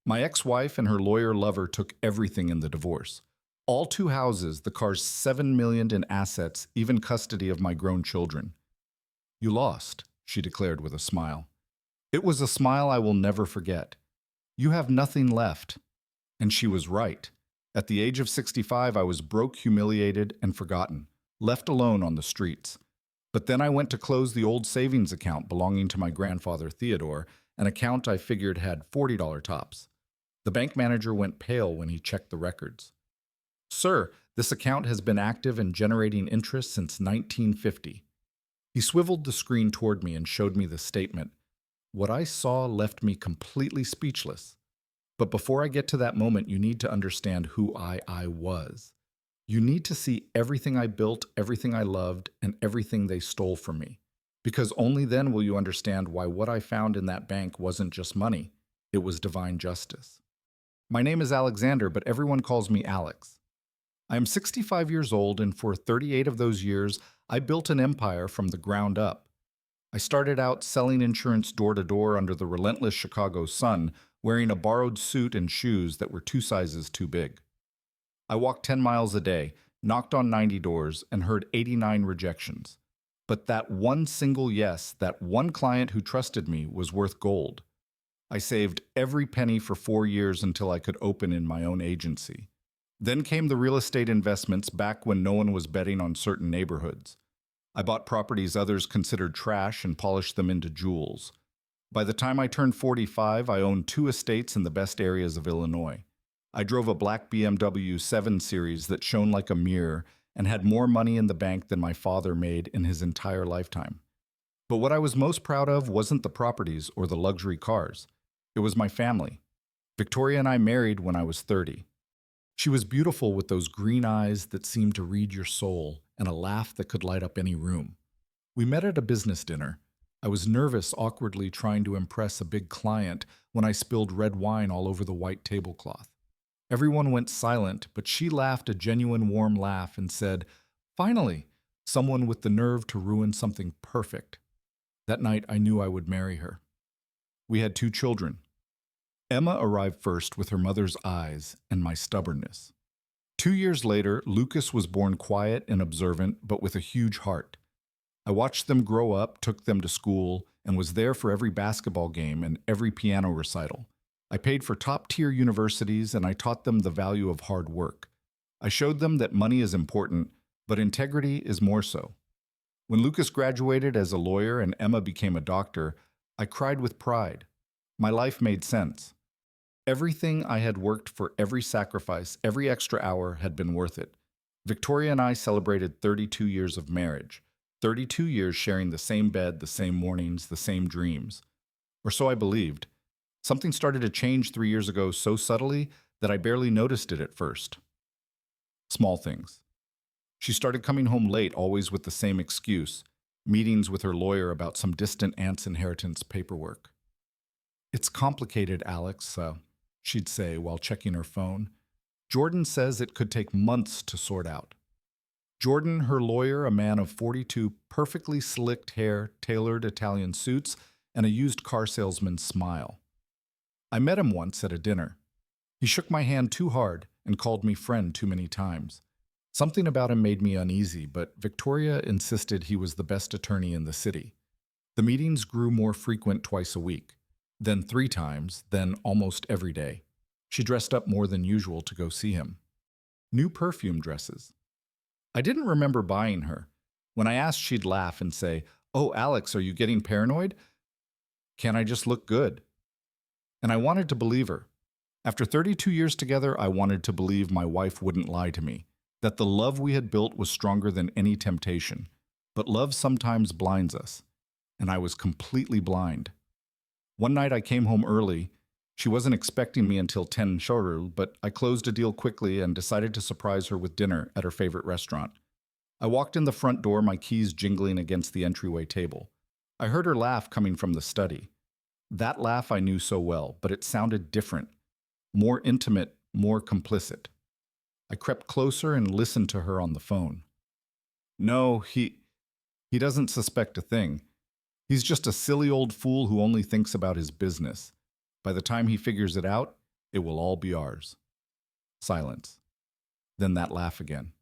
My ex-wife and her lawyer lover took everything in the divorce. All two houses, the car's $7 million in assets, even custody of my grown children. You lost, she declared with a smile. It was a smile I will never forget. You have nothing left. And she was right. At the age of 65, I was broke, humiliated, and forgotten, left alone on the streets. But then I went to close the old savings account belonging to my grandfather Theodore, an account I figured had $40 tops. The bank manager went pale when he checked the records. Sir, this account has been active and generating interest since 1950. He swiveled the screen toward me and showed me the statement. What I saw left me completely speechless. But before I get to that moment, you need to understand who I was. You need to see everything I built, everything I loved, and everything they stole from me. Because only then will you understand why what I found in that bank wasn't just money, it was divine justice. My name is Alexander, but everyone calls me Alex. I am 65 years old, and for 38 of those years, I built an empire from the ground up. I started out selling insurance door to door under the relentless Chicago sun, wearing a borrowed suit and shoes that were 2 sizes too big. I walked 10 miles a day, knocked on 90 doors, and heard 89 rejections. But that one single yes, that one client who trusted me, was worth gold. I saved every penny for 4 years until I could open in my own agency. Then came the real estate investments back when no one was betting on certain neighborhoods. I bought properties others considered trash and polished them into jewels. By the time I turned 45, I owned 2 estates in the best areas of Illinois. I drove a black BMW 7 Series that shone like a mirror and had more money in the bank than my father made in his entire lifetime. But what I was most proud of wasn't the properties or the luxury cars. It was my family. Victoria and I married when I was 30. She was beautiful with those green eyes that seemed to read your soul and a laugh that could light up any room. We met at a business dinner. I was nervous, awkwardly trying to impress a big client when I spilled red wine all over the white tablecloth. Everyone went silent, but she laughed a genuine warm laugh and said, "Finally, someone with the nerve to ruin something perfect." That night, I knew I would marry her. We had 2 children. Emma arrived first with her mother's eyes and my stubbornness. 2 years later, Lucas was born quiet and observant, but with a huge heart. I watched them grow up, took them to school, and was there for every basketball game and every piano recital. I paid for top-tier universities, and I taught them the value of hard work. I showed them that money is important, but integrity is more so. When Lucas graduated as a lawyer and Emma became a doctor, I cried with pride. My life made sense. Everything I had worked for, every sacrifice, every extra hour had been worth it. Victoria and I celebrated 32 years of marriage. 32 years sharing the same bed, the same mornings, the same dreams. Or so I believed. Something started to change 3 years ago so subtly that I barely noticed it at first. Small things. She started coming home late, always with the same excuse, meetings with her lawyer about some distant aunt's inheritance paperwork. "It's complicated, Alex," she'd say while checking her phone. "Jordan says it could take months to sort out." Jordan, her lawyer, a man of 42, perfectly slicked hair, tailored Italian suits, and a used car salesman's smile. I met him once at a dinner. He shook my hand too hard and called me friend too many times. Something about him made me uneasy, but Victoria insisted he was the best attorney in the city. The meetings grew more frequent twice a week, then 3 times, then almost every day. She dressed up more than usual to go see him. New perfume dresses. I didn't remember buying her. When I asked, she'd laugh and say, "Oh, Alex, are you getting paranoid? Can't I just look good?" And I wanted to believe her. After 32 years together, I wanted to believe my wife wouldn't lie to me, that the love we had built was stronger than any temptation. But love sometimes blinds us, and I was completely blind. One night I came home early. She wasn't expecting me until 10 shorter, but I closed a deal quickly and decided to surprise her with dinner at her favorite restaurant. I walked in the front door, my keys jingling against the entryway table. I heard her laugh coming from the study. That laugh I knew so well, but it sounded different, more intimate, more complicit. I crept closer and listened to her on the phone. "No, he doesn't suspect a thing. He's just a silly old fool who only thinks about his business. By the time he figures it out, It will all be ours. Silence. Then that laugh again.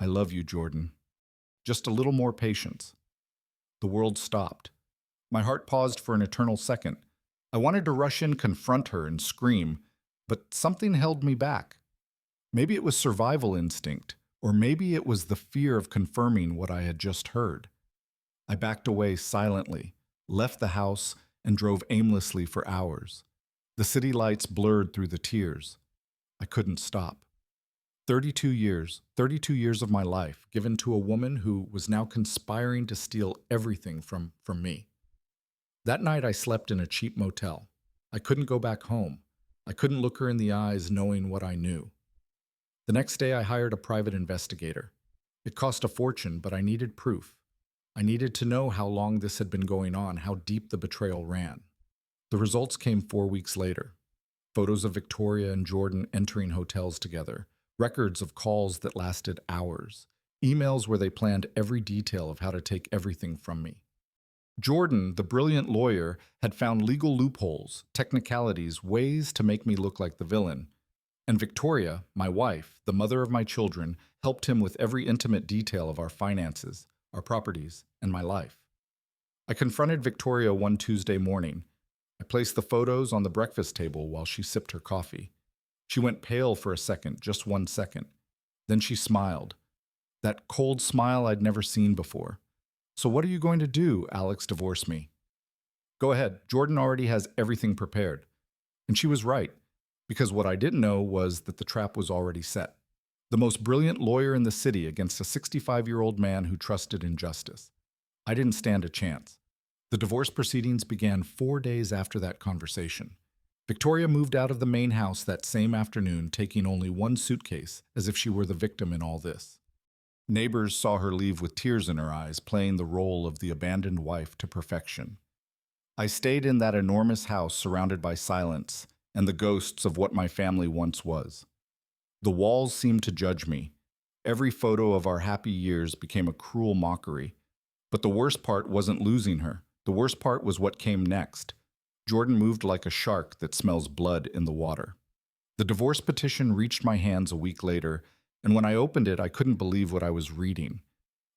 I love you, Jordan. Just a little more patience. The world stopped. My heart paused for an eternal second. I wanted to rush in, confront her, and scream, but something held me back. Maybe it was survival instinct, or maybe it was the fear of confirming what I had just heard. I backed away silently, left the house, and drove aimlessly for hours. The city lights blurred through the tears. I couldn't stop. 32 years of my life given to a woman who was now conspiring to steal everything from me. That night I slept in a cheap motel. I couldn't go back home. I couldn't look her in the eyes knowing what I knew. The next day I hired a private investigator. It cost a fortune, but I needed proof. I needed to know how long this had been going on, how deep the betrayal ran. The results came 4 weeks later. Photos of Victoria and Jordan entering hotels together, records of calls that lasted hours, emails where they planned every detail of how to take everything from me. Jordan, the brilliant lawyer, had found legal loopholes, technicalities, ways to make me look like the villain. And Victoria, my wife, the mother of my children, helped him with every intimate detail of our finances, our properties, and my life. I confronted Victoria one Tuesday morning. I placed the photos on the breakfast table while she sipped her coffee. She went pale for a second, just 1 second. Then she smiled. That cold smile I'd never seen before. So what are you going to do, Alex? Divorce me? Go ahead. Jordan already has everything prepared. And she was right, because what I didn't know was that the trap was already set. The most brilliant lawyer in the city against a 65-year-old man who trusted in justice. I didn't stand a chance. The divorce proceedings began 4 days after that conversation. Victoria moved out of the main house that same afternoon, taking only one suitcase, as if she were the victim in all this. Neighbors saw her leave with tears in her eyes, playing the role of the abandoned wife to perfection. I stayed in that enormous house surrounded by silence and the ghosts of what my family once was. The walls seemed to judge me. Every photo of our happy years became a cruel mockery. But the worst part wasn't losing her. The worst part was what came next. Jordan moved like a shark that smells blood in the water. The divorce petition reached my hands a week later, and when I opened it, I couldn't believe what I was reading.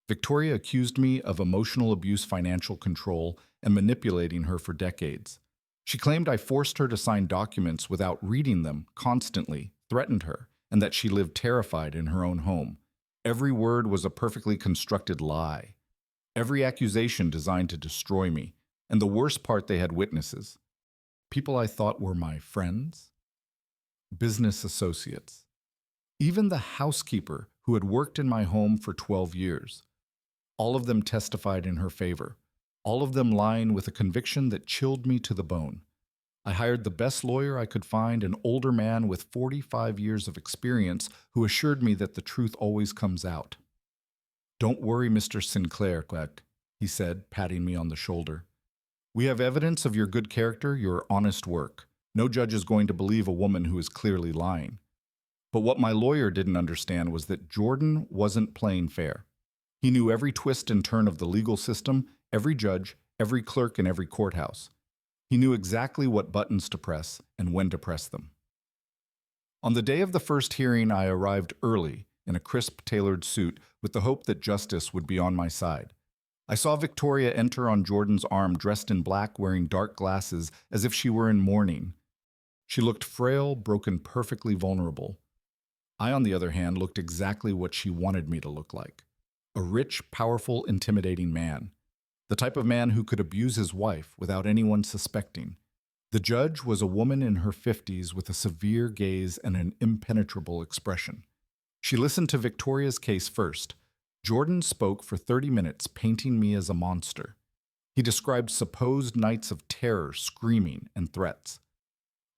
Victoria accused me of emotional abuse, financial control, and manipulating her for decades. She claimed I forced her to sign documents without reading them, constantly, threatened her, and that she lived terrified in her own home. Every word was a perfectly constructed lie. Every accusation designed to destroy me. And the worst part, they had witnesses. People I thought were my friends, business associates, even the housekeeper who had worked in my home for 12 years. All of them testified in her favor, all of them lying with a conviction that chilled me to the bone. I hired the best lawyer I could find, an older man with 45 years of experience who assured me that the truth always comes out. "Don't worry, Mr. Sinclair," he said, patting me on the shoulder. "We have evidence of your good character, your honest work. No judge is going to believe a woman who is clearly lying." But what my lawyer didn't understand was that Jordan wasn't playing fair. He knew every twist and turn of the legal system, every judge, every clerk in every courthouse. He knew exactly what buttons to press and when to press them. On the day of the first hearing, I arrived early in a crisp, tailored suit with the hope that justice would be on my side. I saw Victoria enter on Jordan's arm, dressed in black, wearing dark glasses, as if she were in mourning. She looked frail, broken, perfectly vulnerable. I, on the other hand, looked exactly what she wanted me to look like. A rich, powerful, intimidating man. The type of man who could abuse his wife without anyone suspecting. The judge was a woman in her 50s with a severe gaze and an impenetrable expression. She listened to Victoria's case first. Jordan spoke for 30 minutes, painting me as a monster. He described supposed nights of terror, screaming, and threats.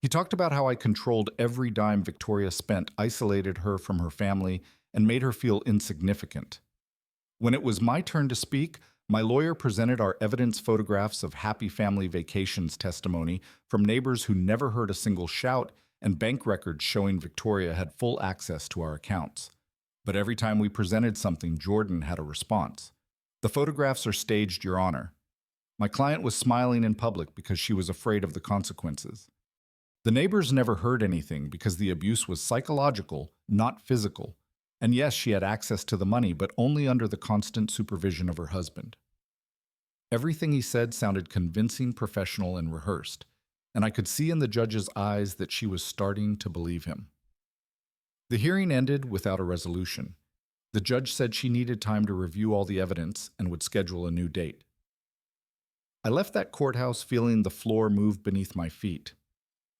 He talked about how I controlled every dime Victoria spent, isolated her from her family, and made her feel insignificant. When it was my turn to speak, my lawyer presented our evidence photographs of happy family vacations testimony from neighbors who never heard a single shout, and bank records showing Victoria had full access to our accounts. But every time we presented something, Jordan had a response. "The photographs are staged, Your Honor." My client was smiling in public because she was afraid of the consequences. The neighbors never heard anything because the abuse was psychological, not physical. And yes, she had access to the money, but only under the constant supervision of her husband. Everything he said sounded convincing, professional, and rehearsed, and I could see in the judge's eyes that she was starting to believe him. The hearing ended without a resolution. The judge said she needed time to review all the evidence and would schedule a new date. I left that courthouse feeling the floor move beneath my feet.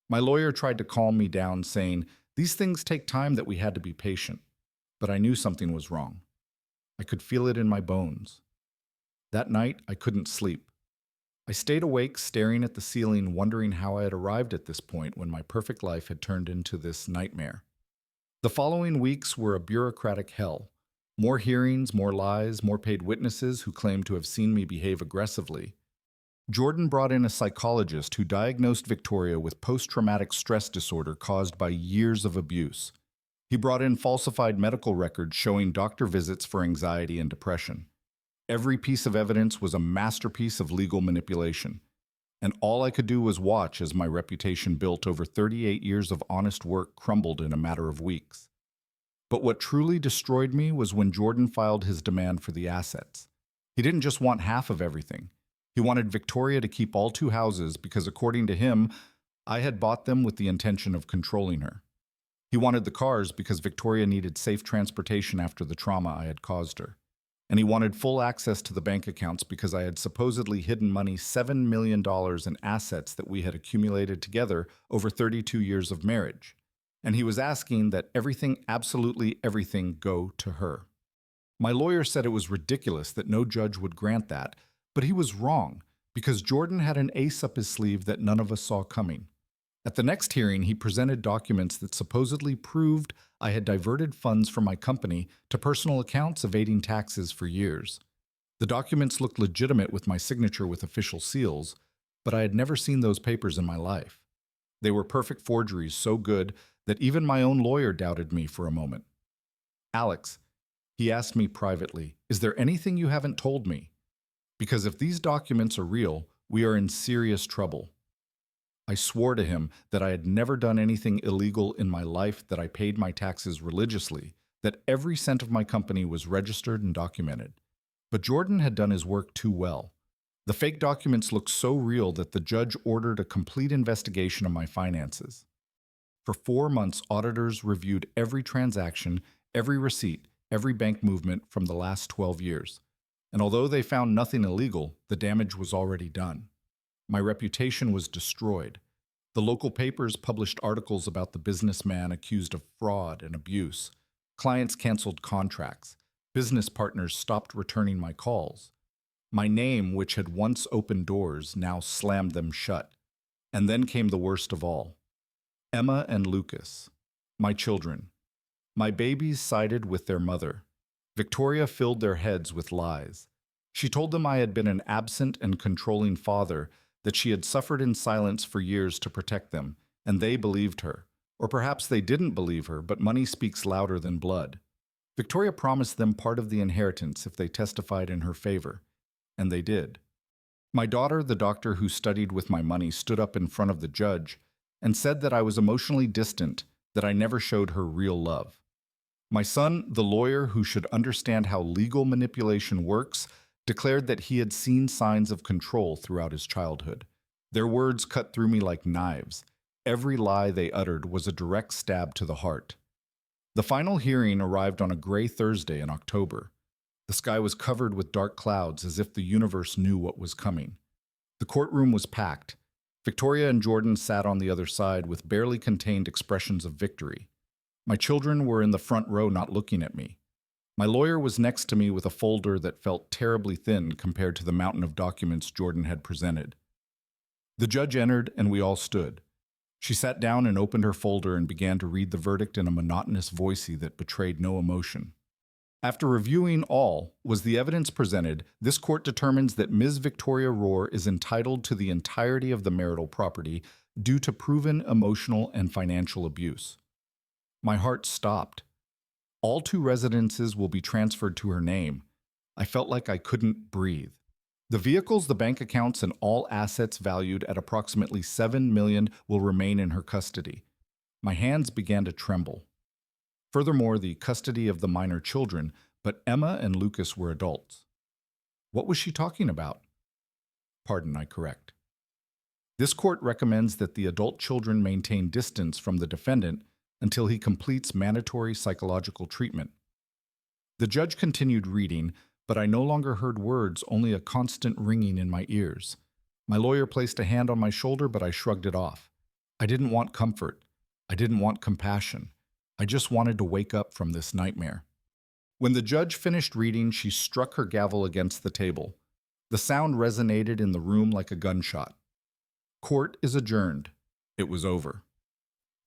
My lawyer tried to calm me down, saying, "These things take time, that we had to be patient." But I knew something was wrong. I could feel it in my bones. That night, I couldn't sleep. I stayed awake, staring at the ceiling, wondering how I had arrived at this point when my perfect life had turned into this nightmare. The following weeks were a bureaucratic hell. More hearings, more lies, more paid witnesses who claimed to have seen me behave aggressively. Jordan brought in a psychologist who diagnosed Victoria with post-traumatic stress disorder caused by years of abuse. He brought in falsified medical records showing doctor visits for anxiety and depression. Every piece of evidence was a masterpiece of legal manipulation. And all I could do was watch as my reputation built over 38 years of honest work crumbled in a matter of weeks. But what truly destroyed me was when Jordan filed his demand for the assets. He didn't just want half of everything. He wanted Victoria to keep all 2 houses because, according to him, I had bought them with the intention of controlling her. He wanted the cars because Victoria needed safe transportation after the trauma I had caused her. And he wanted full access to the bank accounts because I had supposedly hidden money, $7 million in assets that we had accumulated together over 32 years of marriage. And he was asking that everything, absolutely everything, go to her. My lawyer said it was ridiculous that no judge would grant that, but he was wrong, because Jordan had an ace up his sleeve that none of us saw coming. At the next hearing, he presented documents that supposedly proved I had diverted funds from my company to personal accounts, evading taxes for years. The documents looked legitimate with my signature with official seals, but I had never seen those papers in my life. They were perfect forgeries, so good that even my own lawyer doubted me for a moment. "Alex," he asked me privately, "is there anything you haven't told me? Because if these documents are real, we are in serious trouble." I swore to him that I had never done anything illegal in my life, that I paid my taxes religiously, that every cent of my company was registered and documented. But Jordan had done his work too well. The fake documents looked so real that the judge ordered a complete investigation of my finances. For 4 months, auditors reviewed every transaction, every receipt, every bank movement from the last 12 years. And although they found nothing illegal, the damage was already done. My reputation was destroyed. The local papers published articles about the businessman accused of fraud and abuse. Clients canceled contracts. Business partners stopped returning my calls. My name, which had once opened doors, now slammed them shut. And then came the worst of all. Emma and Lucas, my children. My babies sided with their mother. Victoria filled their heads with lies. She told them I had been an absent and controlling father, that she had suffered in silence for years to protect them, and they believed her. Or perhaps they didn't believe her, but money speaks louder than blood. Victoria promised them part of the inheritance if they testified in her favor, and they did. My daughter, the doctor who studied with my money, stood up in front of the judge and said that I was emotionally distant, that I never showed her real love. My son, the lawyer who should understand how legal manipulation works, declared that he had seen signs of control throughout his childhood. Their words cut through me like knives. Every lie they uttered was a direct stab to the heart. The final hearing arrived on a gray Thursday in October. The sky was covered with dark clouds, as if the universe knew what was coming. The courtroom was packed. Victoria and Jordan sat on the other side with barely contained expressions of victory. My children were in the front row, not looking at me. My lawyer was next to me with a folder that felt terribly thin compared to the mountain of documents Jordan had presented. The judge entered, and we all stood. She sat down and opened her folder and began to read the verdict in a monotonous voice that betrayed no emotion. After reviewing all, was the evidence presented, this court determines that Ms. Victoria Rohr is entitled to the entirety of the marital property due to proven emotional and financial abuse. My heart stopped. All 2 residences will be transferred to her name. I felt like I couldn't breathe. The vehicles, the bank accounts, and all assets valued at approximately $7 million will remain in her custody. My hands began to tremble. Furthermore, the custody of the minor children, but Emma and Lucas were adults. What was she talking about? Pardon, I correct. This court recommends that the adult children maintain distance from the defendant until he completes mandatory psychological treatment. The judge continued reading, but I no longer heard words, only a constant ringing in my ears. My lawyer placed a hand on my shoulder, but I shrugged it off. I didn't want comfort. I didn't want compassion. I just wanted to wake up from this nightmare. When the judge finished reading, she struck her gavel against the table. The sound resonated in the room like a gunshot. Court is adjourned. It was over.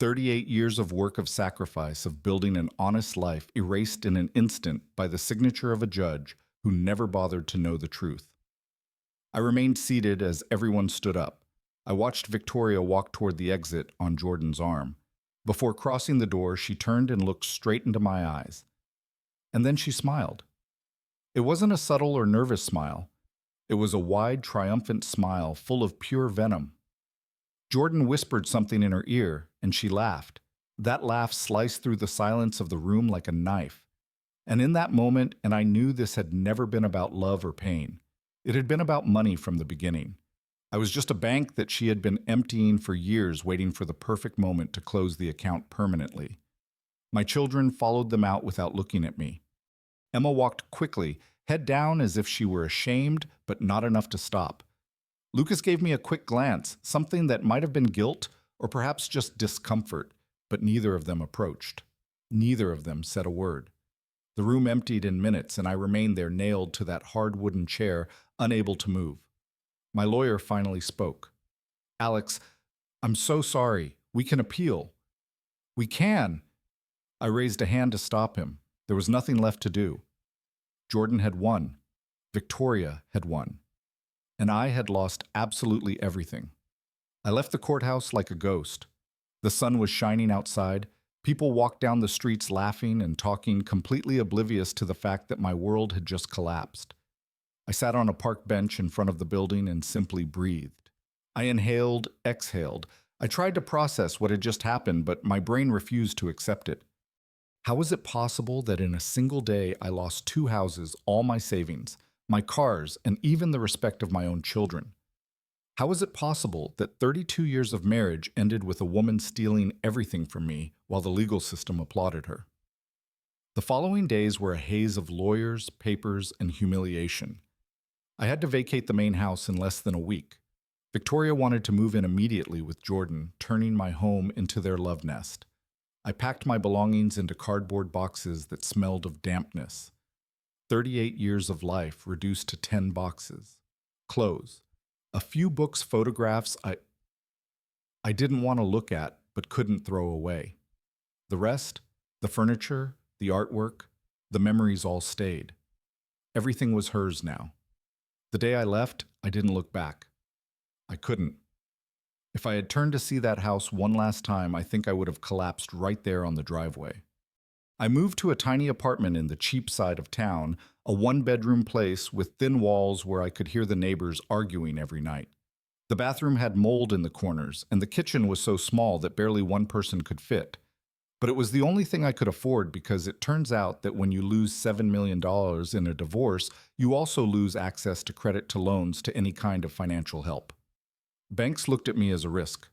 38 years of work of sacrifice, of building an honest life, erased in an instant by the signature of a judge who never bothered to know the truth. I remained seated as everyone stood up. I watched Victoria walk toward the exit on Jordan's arm. Before crossing the door, she turned and looked straight into my eyes. And then she smiled. It wasn't a subtle or nervous smile. It was a wide, triumphant smile full of pure venom. Jordan whispered something in her ear, and she laughed. That laugh sliced through the silence of the room like a knife. And in that moment, and I knew this had never been about love or pain. It had been about money from the beginning. I was just a bank that she had been emptying for years, waiting for the perfect moment to close the account permanently. My children followed them out without looking at me. Emma walked quickly, head down as if she were ashamed, but not enough to stop. Lucas gave me a quick glance, something that might have been guilt or perhaps just discomfort, but neither of them approached. Neither of them said a word. The room emptied in minutes, and I remained there nailed to that hard wooden chair, unable to move. My lawyer finally spoke. "Alex, I'm so sorry. We can appeal." "We can." I raised a hand to stop him. There was nothing left to do. Jordan had won. Victoria had won. And I had lost absolutely everything. I left the courthouse like a ghost. The sun was shining outside. People walked down the streets laughing and talking, completely oblivious to the fact that my world had just collapsed. I sat on a park bench in front of the building and simply breathed. I inhaled, exhaled. I tried to process what had just happened, but my brain refused to accept it. How was it possible that in a single day I lost 2 houses, all my savings, my cars, and even the respect of my own children? How was it possible that 32 years of marriage ended with a woman stealing everything from me while the legal system applauded her? The following days were a haze of lawyers, papers, and humiliation. I had to vacate the main house in less than a week. Victoria wanted to move in immediately with Jordan, turning my home into their love nest. I packed my belongings into cardboard boxes that smelled of dampness. 38 years of life reduced to 10 boxes. Clothes. A few books, photographs I didn't want to look at but couldn't throw away. The rest, the furniture, the artwork, the memories all stayed. Everything was hers now. The day I left, I didn't look back. I couldn't. If I had turned to see that house one last time, I think I would have collapsed right there on the driveway. I moved to a tiny apartment in the cheap side of town, a 1-bedroom place with thin walls where I could hear the neighbors arguing every night. The bathroom had mold in the corners, and the kitchen was so small that barely one person could fit. But it was the only thing I could afford because it turns out that when you lose $7 million in a divorce, you also lose access to credit to loans to any kind of financial help. Banks looked at me as a risk.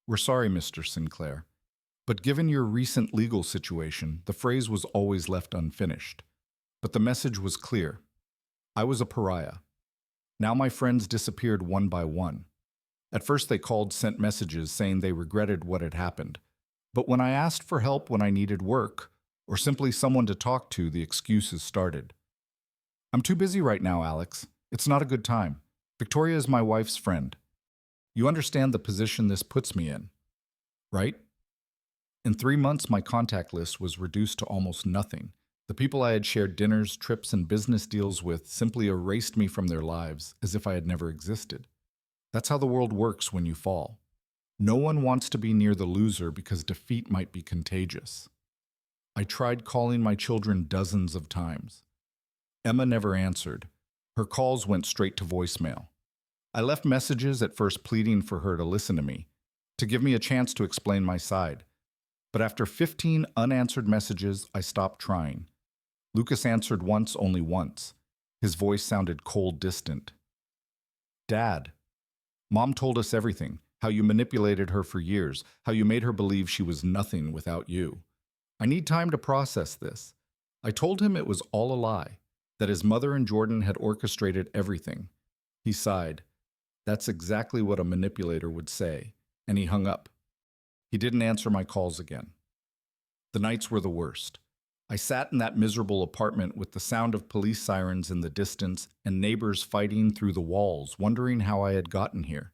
"We're sorry, Mr. Sinclair. But given your recent legal situation, the phrase was always left unfinished. But the message was clear. I was a pariah. Now my friends disappeared one by one. At first they called, sent messages saying they regretted what had happened. But when I asked for help when I needed work, or simply someone to talk to, the excuses started. I'm too busy right now, Alex. It's not a good time. Victoria is my wife's friend. You understand the position this puts me in, right? In 3 months, my contact list was reduced to almost nothing. The people I had shared dinners, trips, and business deals with simply erased me from their lives as if I had never existed. That's how the world works when you fall. No one wants to be near the loser because defeat might be contagious. I tried calling my children dozens of times. Emma never answered. Her calls went straight to voicemail. I left messages at first pleading for her to listen to me, to give me a chance to explain my side. But after 15 unanswered messages, I stopped trying. Lucas answered once, only once. His voice sounded cold, distant. Dad, Mom told us everything, how you manipulated her for years, how you made her believe she was nothing without you. I need time to process this. I told him it was all a lie, that his mother and Jordan had orchestrated everything. He sighed. That's exactly what a manipulator would say, and he hung up. He didn't answer my calls again. The nights were the worst. I sat in that miserable apartment with the sound of police sirens in the distance and neighbors fighting through the walls, wondering how I had gotten here.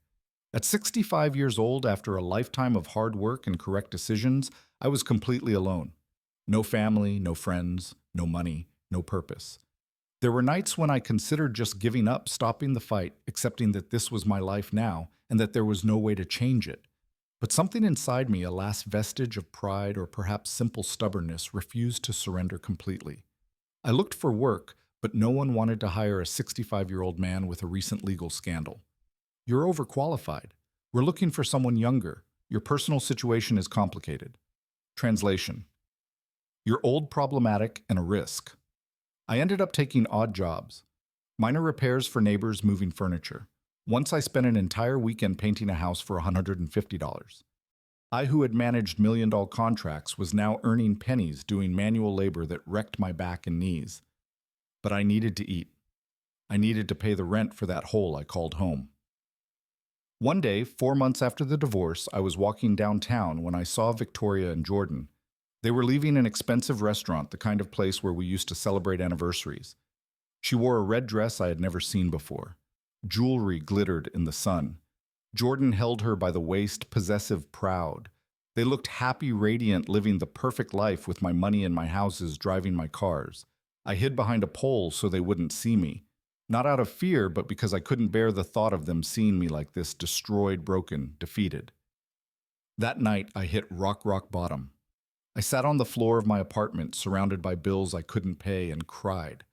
At 65 years old, after a lifetime of hard work and correct decisions, I was completely alone. No family, no friends, no money, no purpose. There were nights when I considered just giving up, stopping the fight, accepting that this was my life now and that there was no way to change it. But something inside me, a last vestige of pride or perhaps simple stubbornness, refused to surrender completely. I looked for work, but no one wanted to hire a 65-year-old man with a recent legal scandal. You're overqualified. We're looking for someone younger. Your personal situation is complicated. Translation: you're old, problematic, and a risk. I ended up taking odd jobs. Minor repairs for neighbors moving furniture. Once I spent an entire weekend painting a house for $150. I, who had managed million-dollar contracts, was now earning pennies doing manual labor that wrecked my back and knees. But I needed to eat. I needed to pay the rent for that hole I called home. One day, 4 months after the divorce, I was walking downtown when I saw Victoria and Jordan. They were leaving an expensive restaurant, the kind of place where we used to celebrate anniversaries. She wore a red dress I had never seen before. Jewelry glittered in the sun. Jordan held her by the waist, possessive, proud. They looked happy, radiant, living the perfect life with my money in my houses, driving my cars. I hid behind a pole so they wouldn't see me. Not out of fear, but because I couldn't bear the thought of them seeing me like this, destroyed, broken, defeated. That night, I hit rock bottom. I sat on the floor of my apartment, surrounded by bills I couldn't pay, and cried.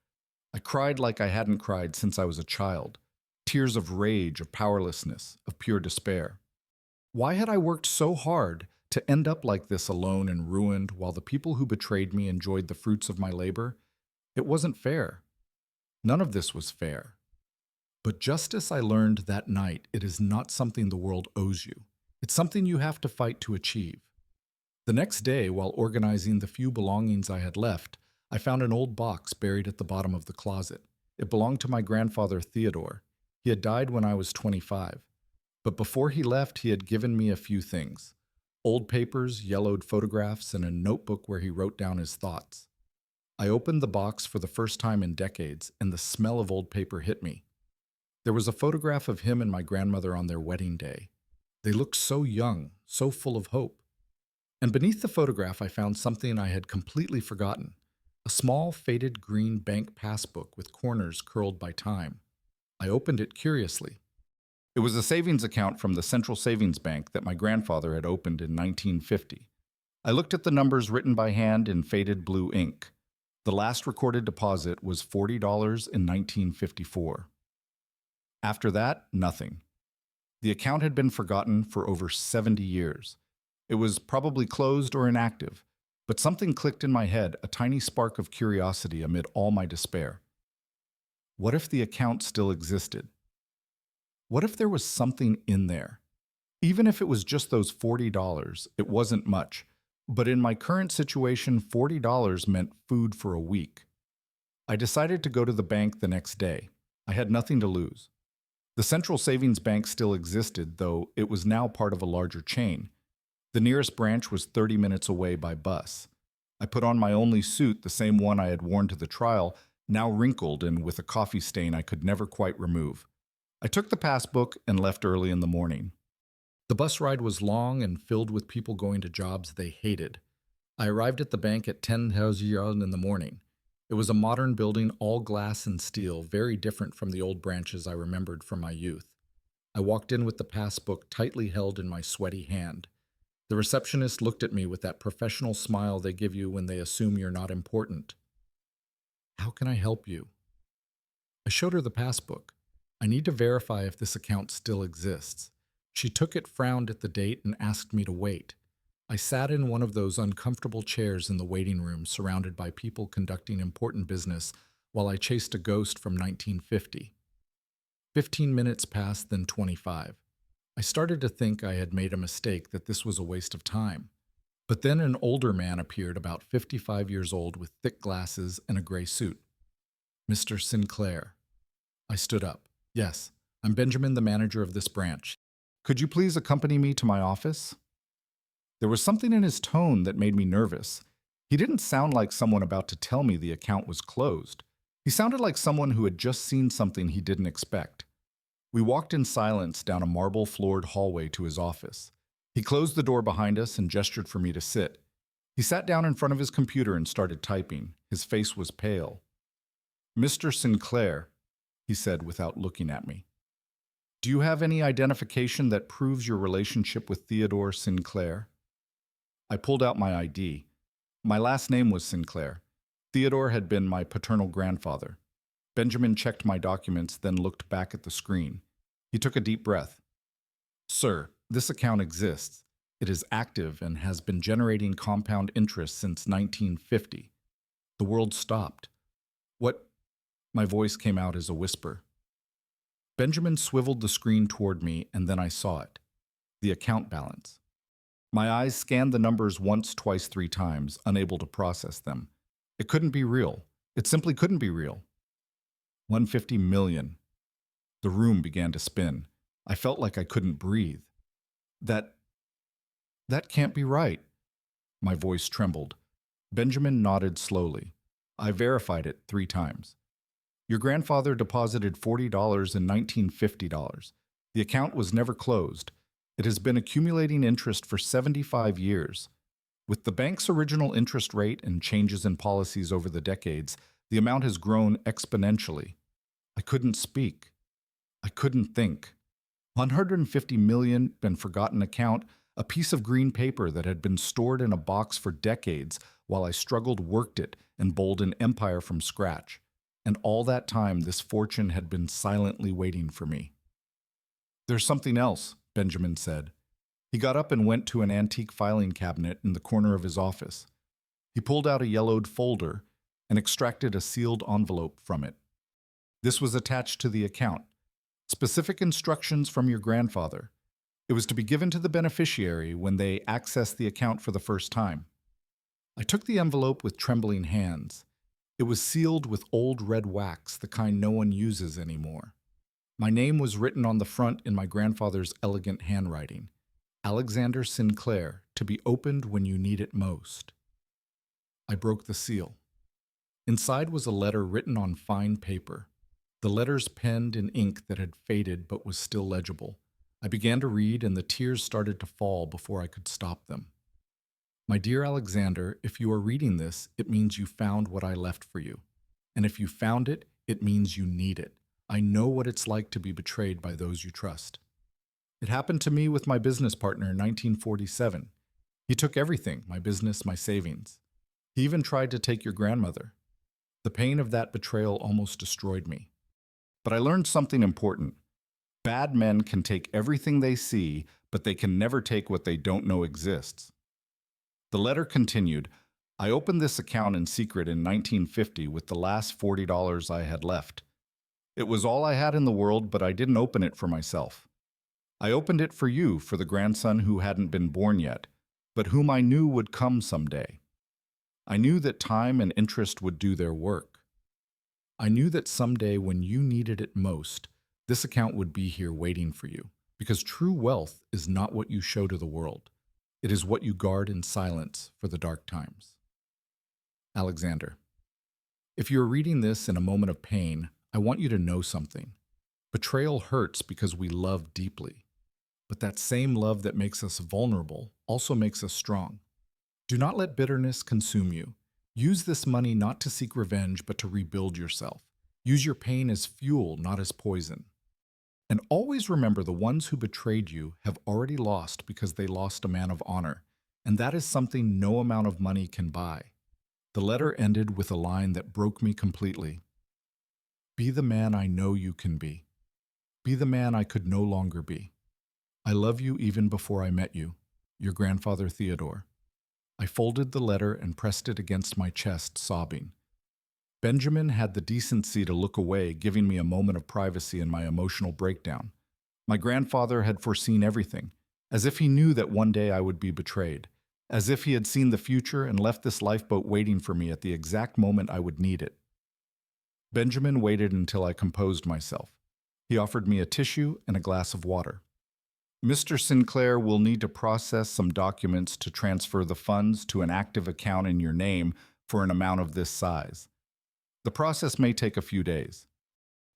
I cried like I hadn't cried since I was a child. Tears of rage, of powerlessness, of pure despair. Why had I worked so hard to end up like this, alone and ruined, while the people who betrayed me enjoyed the fruits of my labor? It wasn't fair. None of this was fair. But just as I learned that night, it is not something the world owes you. It's something you have to fight to achieve. The next day, while organizing the few belongings I had left, I found an old box buried at the bottom of the closet. It belonged to my grandfather, Theodore. He had died when I was 25. But before he left, he had given me a few things: old papers, yellowed photographs, and a notebook where he wrote down his thoughts. I opened the box for the first time in decades, and the smell of old paper hit me. There was a photograph of him and my grandmother on their wedding day. They looked so young, so full of hope. And beneath the photograph, I found something I had completely forgotten: a small, faded green bank passbook with corners curled by time. I opened it curiously. It was a savings account from the Central Savings Bank that my grandfather had opened in 1950. I looked at the numbers written by hand in faded blue ink. The last recorded deposit was $40 in 1954. After that, nothing. The account had been forgotten for over 70 years. It was probably closed or inactive, but something clicked in my head, a tiny spark of curiosity amid all my despair. What if the account still existed? What if there was something in there? Even if it was just those $40, it wasn't much. But in my current situation, $40 meant food for a week. I decided to go to the bank the next day. I had nothing to lose. The Central Savings Bank still existed, though it was now part of a larger chain. The nearest branch was 30 minutes away by bus. I put on my only suit, the same one I had worn to the trial, now wrinkled and with a coffee stain I could never quite remove. I took the passbook and left early in the morning. The bus ride was long and filled with people going to jobs they hated. I arrived at the bank at 10:00 in the morning. It was a modern building, all glass and steel, very different from the old branches I remembered from my youth. I walked in with the passbook tightly held in my sweaty hand. The receptionist looked at me with that professional smile they give you when they assume you're not important. "How can I help you?" I showed her the passbook. I need to verify if this account still exists. She took it, frowned at the date, and asked me to wait. I sat in one of those uncomfortable chairs in the waiting room, surrounded by people conducting important business, while I chased a ghost from 1950. 15 minutes passed, then 25. I started to think I had made a mistake, that this was a waste of time. But then an older man appeared, about 55 years old, with thick glasses and a gray suit. Mr. Sinclair. I stood up. Yes, I'm Benjamin, the manager of this branch. Could you please accompany me to my office? There was something in his tone that made me nervous. He didn't sound like someone about to tell me the account was closed. He sounded like someone who had just seen something he didn't expect. We walked in silence down a marble-floored hallway to his office. He closed the door behind us and gestured for me to sit. He sat down in front of his computer and started typing. His face was pale. Mr. Sinclair, he said without looking at me. Do you have any identification that proves your relationship with Theodore Sinclair? I pulled out my ID. My last name was Sinclair. Theodore had been my paternal grandfather. Benjamin checked my documents, then looked back at the screen. He took a deep breath. Sir, this account exists. It is active and has been generating compound interest since 1950. The world stopped. What? My voice came out as a whisper. Benjamin swiveled the screen toward me, and then I saw it. The account balance. My eyes scanned the numbers once, twice, 3 times, unable to process them. It couldn't be real. It simply couldn't be real. 150 million. The room began to spin. I felt like I couldn't breathe. That can't be right. My voice trembled. Benjamin nodded slowly. I verified it 3 times. Your grandfather deposited $40 and $1950. The account was never closed. It has been accumulating interest for 75 years. With the bank's original interest rate and changes in policies over the decades, the amount has grown exponentially. I couldn't speak. I couldn't think. 150 million, an forgotten account, a piece of green paper that had been stored in a box for decades while I struggled, worked it, and bowled an empire from scratch. And all that time, this fortune had been silently waiting for me. There's something else, Benjamin said. He got up and went to an antique filing cabinet in the corner of his office. He pulled out a yellowed folder and extracted a sealed envelope from it. This was attached to the account. Specific instructions from your grandfather. It was to be given to the beneficiary when they accessed the account for the first time. I took the envelope with trembling hands. It was sealed with old red wax, the kind no one uses anymore. My name was written on the front in my grandfather's elegant handwriting. Alexander Sinclair, to be opened when you need it most. I broke the seal. Inside was a letter written on fine paper. The letters penned in ink that had faded but was still legible. I began to read, and the tears started to fall before I could stop them. My dear Alexander, if you are reading this, it means you found what I left for you. And if you found it, it means you need it. I know what it's like to be betrayed by those you trust. It happened to me with my business partner in 1947. He took everything, my business, my savings. He even tried to take your grandmother. The pain of that betrayal almost destroyed me. But I learned something important. Bad men can take everything they see, but they can never take what they don't know exists. The letter continued, I opened this account in secret in 1950 with the last $40 I had left. It was all I had in the world, but I didn't open it for myself. I opened it for you, for the grandson who hadn't been born yet, but whom I knew would come someday. I knew that time and interest would do their work. I knew that someday when you needed it most, this account would be here waiting for you, because true wealth is not what you show to the world. It is what you guard in silence for the dark times. Alexander. If you are reading this in a moment of pain, I want you to know something. Betrayal hurts because we love deeply. But that same love that makes us vulnerable also makes us strong. Do not let bitterness consume you. Use this money not to seek revenge, but to rebuild yourself. Use your pain as fuel, not as poison. And always remember, the ones who betrayed you have already lost because they lost a man of honor, and that is something no amount of money can buy. The letter ended with a line that broke me completely. Be the man I know you can be. Be the man I could no longer be. I love you even before I met you. Your grandfather Theodore. I folded the letter and pressed it against my chest, sobbing. Benjamin had the decency to look away, giving me a moment of privacy in my emotional breakdown. My grandfather had foreseen everything, as if he knew that one day I would be betrayed, as if he had seen the future and left this lifeboat waiting for me at the exact moment I would need it. Benjamin waited until I composed myself. He offered me a tissue and a glass of water. Mr. Sinclair will need to process some documents to transfer the funds to an active account in your name for an amount of this size. The process may take a few days.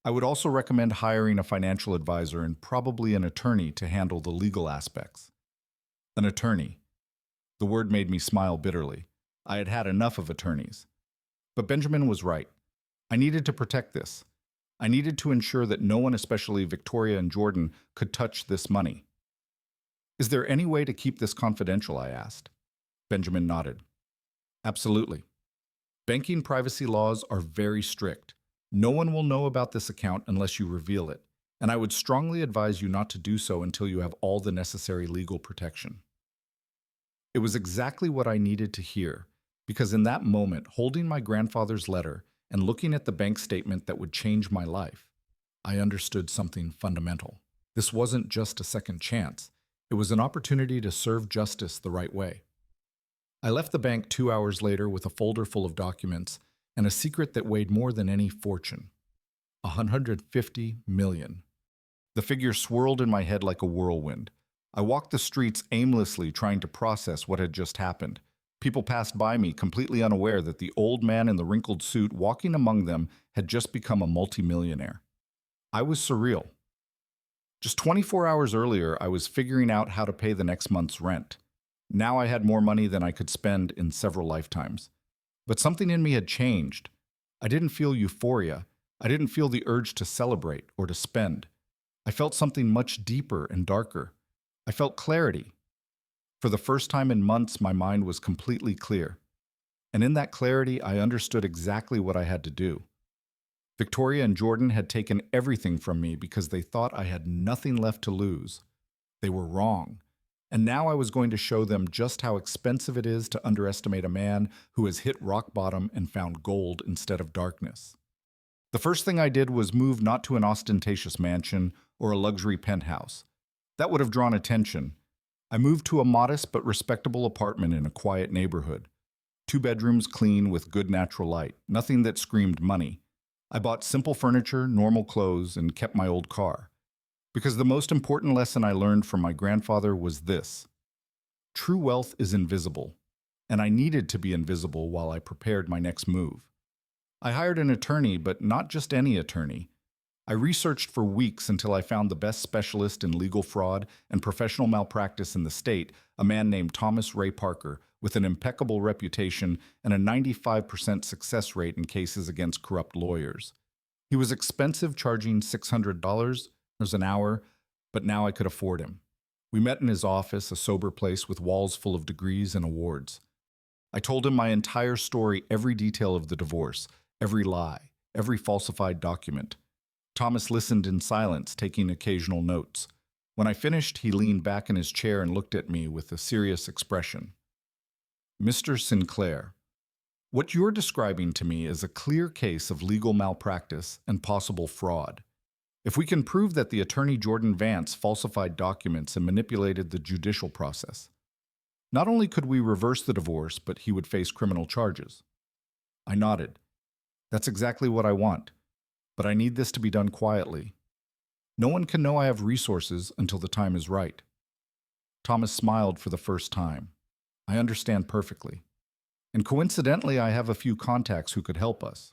I would also recommend hiring a financial advisor and probably an attorney to handle the legal aspects. An attorney. The word made me smile bitterly. I had had enough of attorneys. But Benjamin was right. I needed to protect this. I needed to ensure that no one, especially Victoria and Jordan, could touch this money. Is there any way to keep this confidential? I asked. Benjamin nodded. Absolutely. Banking privacy laws are very strict. No one will know about this account unless you reveal it, and I would strongly advise you not to do so until you have all the necessary legal protection. It was exactly what I needed to hear, because in that moment, holding my grandfather's letter and looking at the bank statement that would change my life, I understood something fundamental. This wasn't just a second chance. It was an opportunity to serve justice the right way. I left the bank 2 hours later with a folder full of documents and a secret that weighed more than any fortune. 150 million. The figure swirled in my head like a whirlwind. I walked the streets aimlessly trying to process what had just happened. People passed by me completely unaware that the old man in the wrinkled suit walking among them had just become a multimillionaire. I was surreal. Just 24 hours earlier, I was figuring out how to pay the next month's rent. Now I had more money than I could spend in several lifetimes. But something in me had changed. I didn't feel euphoria. I didn't feel the urge to celebrate or to spend. I felt something much deeper and darker. I felt clarity. For the first time in months, my mind was completely clear. And in that clarity, I understood exactly what I had to do. Victoria and Jordan had taken everything from me because they thought I had nothing left to lose. They were wrong. And now I was going to show them just how expensive it is to underestimate a man who has hit rock bottom and found gold instead of darkness. The first thing I did was move not to an ostentatious mansion or a luxury penthouse. That would have drawn attention. I moved to a modest but respectable apartment in a quiet neighborhood. 2 bedrooms clean with good natural light, nothing that screamed money. I bought simple furniture, normal clothes, and kept my old car. Because the most important lesson I learned from my grandfather was this: true wealth is invisible, and I needed to be invisible while I prepared my next move. I hired an attorney, but not just any attorney. I researched for weeks until I found the best specialist in legal fraud and professional malpractice in the state, a man named Thomas Ray Parker, with an impeccable reputation and a 95% success rate in cases against corrupt lawyers. He was expensive, charging $600 an hour, but now I could afford him. We met in his office, a sober place with walls full of degrees and awards. I told him my entire story, every detail of the divorce, every lie, every falsified document. Thomas listened in silence, taking occasional notes. When I finished, he leaned back in his chair and looked at me with a serious expression. Mr. Sinclair, what you're describing to me is a clear case of legal malpractice and possible fraud. If we can prove that the attorney Jordan Vance falsified documents and manipulated the judicial process, not only could we reverse the divorce, but he would face criminal charges. I nodded. That's exactly what I want, but I need this to be done quietly. No one can know I have resources until the time is right. Thomas smiled for the first time. I understand perfectly. And coincidentally, I have a few contacts who could help us.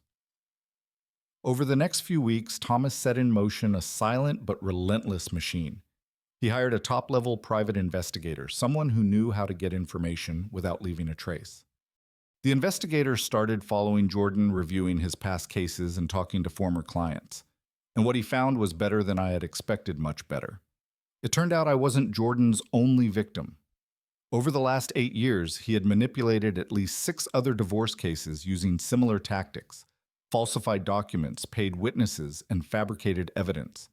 Over the next few weeks, Thomas set in motion a silent but relentless machine. He hired a top-level private investigator, someone who knew how to get information without leaving a trace. The investigator started following Jordan, reviewing his past cases and talking to former clients. And what he found was better than I had expected, much better. It turned out I wasn't Jordan's only victim. Over the last 8 years, he had manipulated at least 6 other divorce cases using similar tactics. falsified documents, paid witnesses, and fabricated evidence.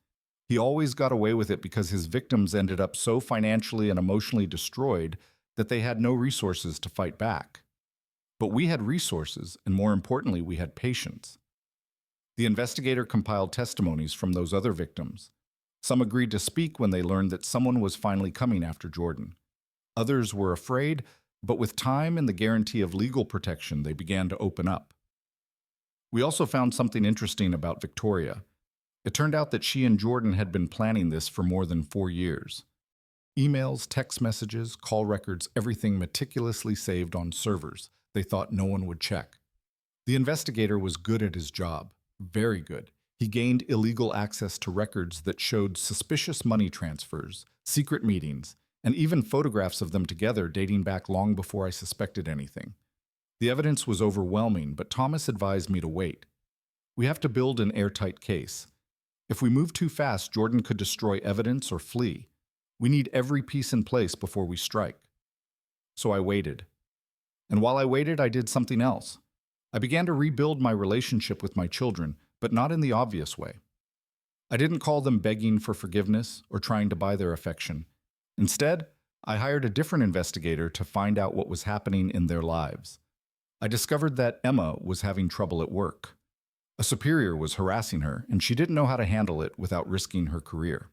He always got away with it because his victims ended up so financially and emotionally destroyed that they had no resources to fight back. But we had resources, and more importantly, we had patience. The investigator compiled testimonies from those other victims. Some agreed to speak when they learned that someone was finally coming after Jordan. Others were afraid, but with time and the guarantee of legal protection, they began to open up. We also found something interesting about Victoria. It turned out that she and Jordan had been planning this for more than 4 years. Emails, text messages, call records, everything meticulously saved on servers they thought no one would check. The investigator was good at his job, very good. He gained illegal access to records that showed suspicious money transfers, secret meetings, and even photographs of them together dating back long before I suspected anything. The evidence was overwhelming, but Thomas advised me to wait. We have to build an airtight case. If we move too fast, Jordan could destroy evidence or flee. We need every piece in place before we strike. So I waited. And while I waited, I did something else. I began to rebuild my relationship with my children, but not in the obvious way. I didn't call them begging for forgiveness or trying to buy their affection. Instead, I hired a different investigator to find out what was happening in their lives. I discovered that Emma was having trouble at work. A superior was harassing her, and she didn't know how to handle it without risking her career.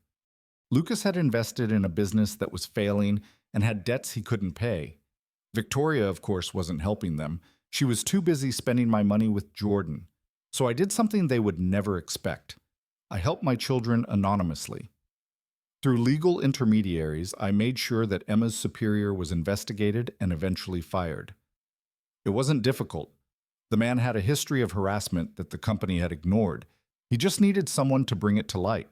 Lucas had invested in a business that was failing and had debts he couldn't pay. Victoria, of course, wasn't helping them. She was too busy spending my money with Jordan. So I did something they would never expect. I helped my children anonymously. Through legal intermediaries, I made sure that Emma's superior was investigated and eventually fired. It wasn't difficult. The man had a history of harassment that the company had ignored. He just needed someone to bring it to light.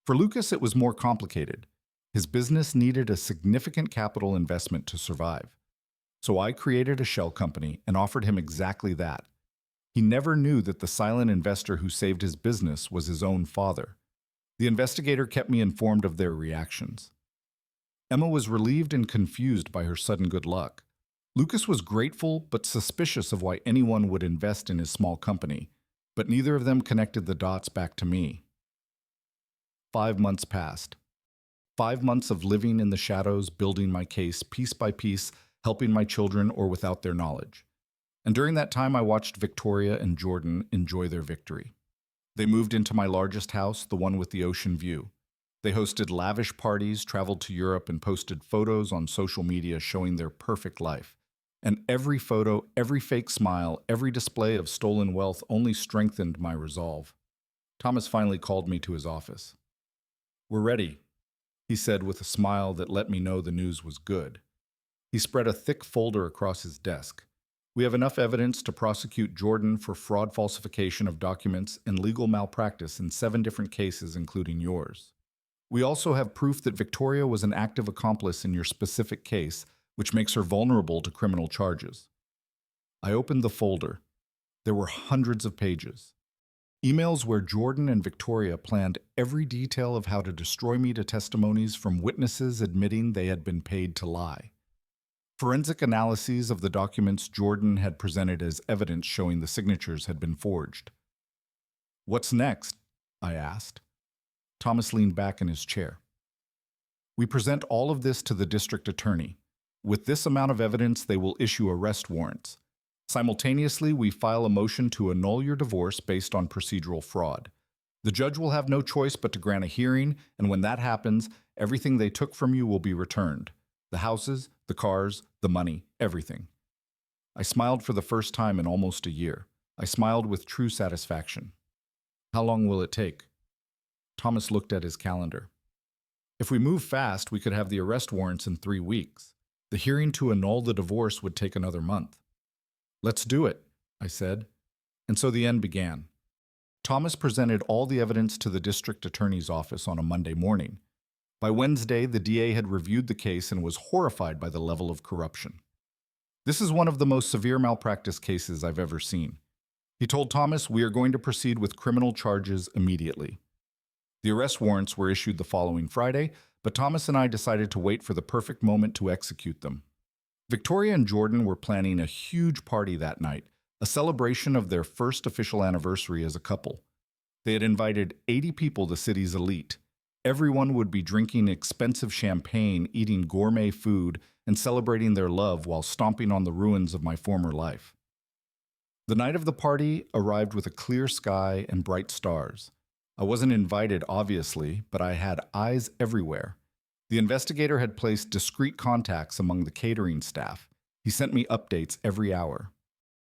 For Lucas, it was more complicated. His business needed a significant capital investment to survive. So I created a shell company and offered him exactly that. He never knew that the silent investor who saved his business was his own father. The investigator kept me informed of their reactions. Emma was relieved and confused by her sudden good luck. Lucas was grateful but suspicious of why anyone would invest in his small company, but neither of them connected the dots back to me. 5 months passed. 5 months of living in the shadows, building my case piece by piece, helping my children or without their knowledge. And during that time, I watched Victoria and Jordan enjoy their victory. They moved into my largest house, the one with the ocean view. They hosted lavish parties, traveled to Europe, and posted photos on social media showing their perfect life. And every photo, every fake smile, every display of stolen wealth only strengthened my resolve. Thomas finally called me to his office. "We're ready," he said with a smile that let me know the news was good. He spread a thick folder across his desk. "We have enough evidence to prosecute Jordan for fraud, falsification of documents, and legal malpractice in 7 different cases, including yours. We also have proof that Victoria was an active accomplice in your specific case, which makes her vulnerable to criminal charges." I opened the folder. There were hundreds of pages. Emails where Jordan and Victoria planned every detail of how to destroy me to testimonies from witnesses admitting they had been paid to lie. Forensic analyses of the documents Jordan had presented as evidence showing the signatures had been forged. "What's next?" I asked. Thomas leaned back in his chair. "We present all of this to the district attorney. With this amount of evidence, they will issue arrest warrants. Simultaneously, we file a motion to annul your divorce based on procedural fraud. The judge will have no choice but to grant a hearing, and when that happens, everything they took from you will be returned. The houses, the cars, the money, everything." I smiled for the first time in almost a year. I smiled with true satisfaction. "How long will it take?" Thomas looked at his calendar. "If we move fast, we could have the arrest warrants in 3 weeks. The hearing to annul the divorce would take another month." "Let's do it," I said. And so the end began. Thomas presented all the evidence to the district attorney's office on a Monday morning. By Wednesday, the DA had reviewed the case and was horrified by the level of corruption. "This is one of the most severe malpractice cases I've ever seen." He told Thomas, "We are going to proceed with criminal charges immediately." The arrest warrants were issued the following Friday, but Thomas and I decided to wait for the perfect moment to execute them. Victoria and Jordan were planning a huge party that night, a celebration of their first official anniversary as a couple. They had invited 80 people, the city's elite. Everyone would be drinking expensive champagne, eating gourmet food, and celebrating their love while stomping on the ruins of my former life. The night of the party arrived with a clear sky and bright stars. I wasn't invited, obviously, but I had eyes everywhere. The investigator had placed discreet contacts among the catering staff. He sent me updates every hour.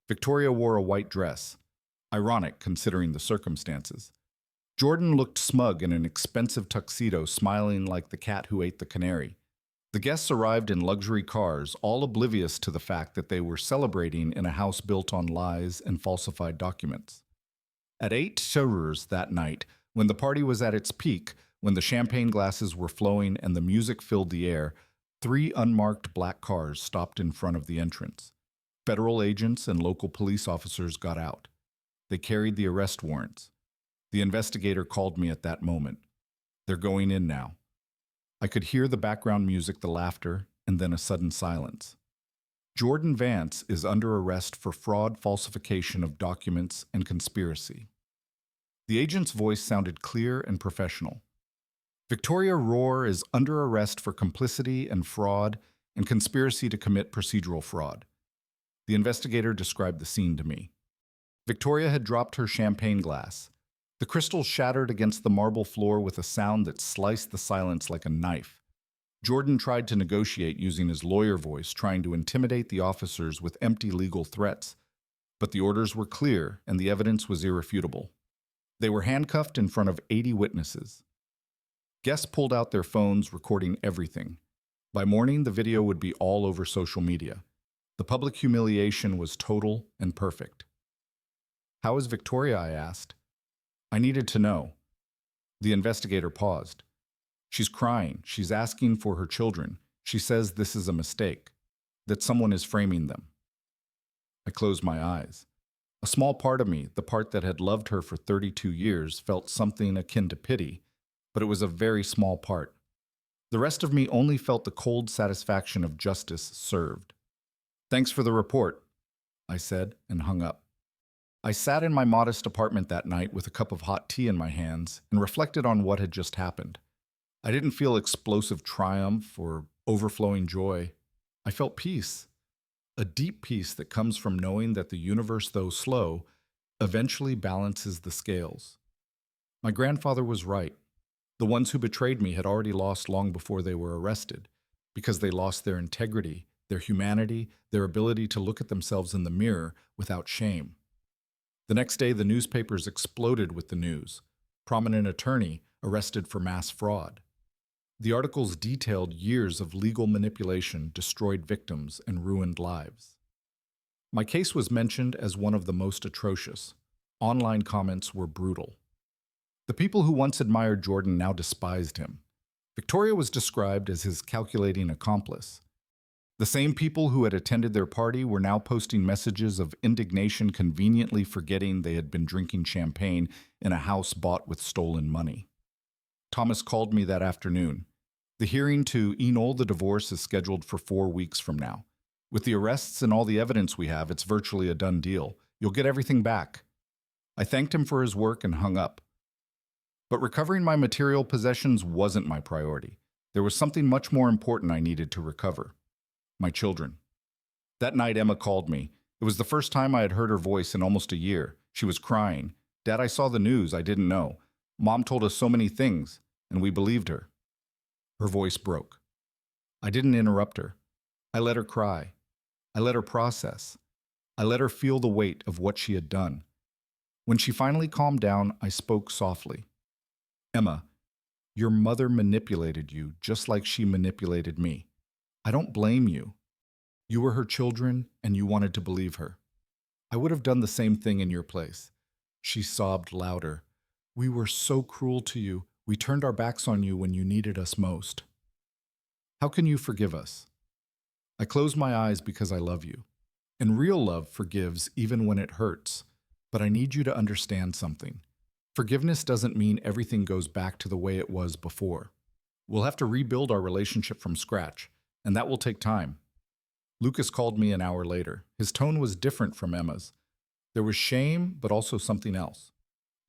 Victoria wore a white dress. Ironic, considering the circumstances. Jordan looked smug in an expensive tuxedo, smiling like the cat who ate the canary. The guests arrived in luxury cars, all oblivious to the fact that they were celebrating in a house built on lies and falsified documents. At 8 Shururs that night, when the party was at its peak, when the champagne glasses were flowing and the music filled the air, 3 unmarked black cars stopped in front of the entrance. Federal agents and local police officers got out. They carried the arrest warrants. The investigator called me at that moment. They're going in now. I could hear the background music, the laughter, and then a sudden silence. Jordan Vance is under arrest for fraud, falsification of documents, and conspiracy. The agent's voice sounded clear and professional. Victoria Rohr is under arrest for complicity and fraud and conspiracy to commit procedural fraud. The investigator described the scene to me. Victoria had dropped her champagne glass. The crystal shattered against the marble floor with a sound that sliced the silence like a knife. Jordan tried to negotiate using his lawyer voice, trying to intimidate the officers with empty legal threats. But the orders were clear and the evidence was irrefutable. They were handcuffed in front of 80 witnesses. Guests pulled out their phones, recording everything. By morning, the video would be all over social media. The public humiliation was total and perfect. "How is Victoria?" I asked. I needed to know. The investigator paused. "She's crying. She's asking for her children. She says this is a mistake, that someone is framing them." I closed my eyes. A small part of me, the part that had loved her for 32 years, felt something akin to pity, but it was a very small part. The rest of me only felt the cold satisfaction of justice served. "Thanks for the report," I said, and hung up. I sat in my modest apartment that night with a cup of hot tea in my hands and reflected on what had just happened. I didn't feel explosive triumph or overflowing joy. I felt peace, a deep peace that comes from knowing that the universe, though slow, eventually balances the scales. My grandfather was right. The ones who betrayed me had already lost long before they were arrested, because they lost their integrity, their humanity, their ability to look at themselves in the mirror without shame. The next day, the newspapers exploded with the news. Prominent attorney arrested for mass fraud. The articles detailed years of legal manipulation, destroyed victims, and ruined lives. My case was mentioned as one of the most atrocious. Online comments were brutal. The people who once admired Jordan now despised him. Victoria was described as his calculating accomplice. The same people who had attended their party were now posting messages of indignation, conveniently forgetting they had been drinking champagne in a house bought with stolen money. Thomas called me that afternoon. The hearing to annul the divorce is scheduled for 4 weeks from now. With the arrests and all the evidence we have, it's virtually a done deal. You'll get everything back. I thanked him for his work and hung up. But recovering my material possessions wasn't my priority. There was something much more important I needed to recover. My children. That night, Emma called me. It was the first time I had heard her voice in almost a year. She was crying. "Dad, I saw the news. I didn't know. Mom told us so many things, and we believed her." Her voice broke. I didn't interrupt her. I let her cry. I let her process. I let her feel the weight of what she had done. When she finally calmed down, I spoke softly. "Emma, your mother manipulated you just like she manipulated me. I don't blame you. You were her children, and you wanted to believe her. I would have done the same thing in your place." She sobbed louder. "We were so cruel to you. We turned our backs on you when you needed us most. How can you forgive us?" I closed my eyes because I love you. And real love forgives even when it hurts. But I need you to understand something. Forgiveness doesn't mean everything goes back to the way it was before. We'll have to rebuild our relationship from scratch. And that will take time. Lucas called me an hour later. His tone was different from Emma's. There was shame, but also something else.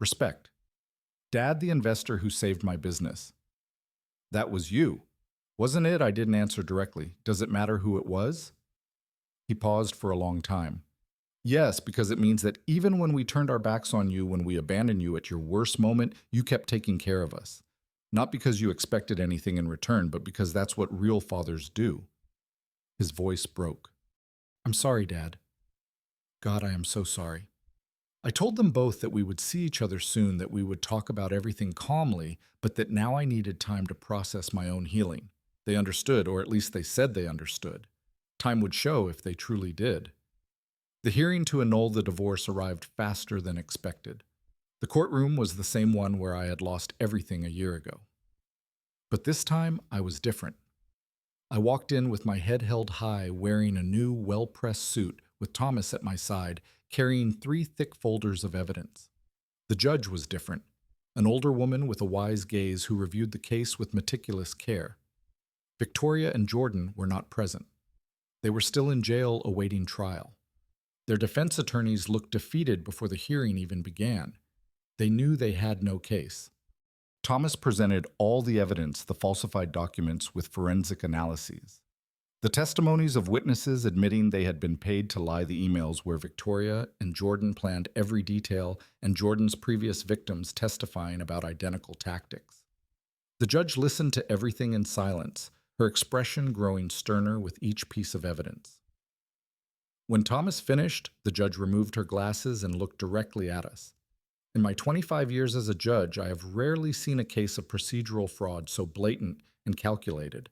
Respect. Dad, the investor who saved my business. That was you. Wasn't it? I didn't answer directly. Does it matter who it was? He paused for a long time. Yes, because it means that even when we turned our backs on you, when we abandoned you at your worst moment, you kept taking care of us. Not because you expected anything in return, but because that's what real fathers do. His voice broke. I'm sorry, Dad. God, I am so sorry. I told them both that we would see each other soon, that we would talk about everything calmly, but that now I needed time to process my own healing. They understood, or at least they said they understood. Time would show if they truly did. The hearing to annul the divorce arrived faster than expected. The courtroom was the same one where I had lost everything a year ago. But this time, I was different. I walked in with my head held high, wearing a new, well-pressed suit, with Thomas at my side, carrying 3 thick folders of evidence. The judge was different, an older woman with a wise gaze who reviewed the case with meticulous care. Victoria and Jordan were not present. They were still in jail awaiting trial. Their defense attorneys looked defeated before the hearing even began. They knew they had no case. Thomas presented all the evidence, the falsified documents, with forensic analyses. The testimonies of witnesses admitting they had been paid to lie, the emails where Victoria and Jordan planned every detail, and Jordan's previous victims testifying about identical tactics. The judge listened to everything in silence, her expression growing sterner with each piece of evidence. When Thomas finished, the judge removed her glasses and looked directly at us. In my 25 years as a judge, I have rarely seen a case of procedural fraud so blatant and calculated.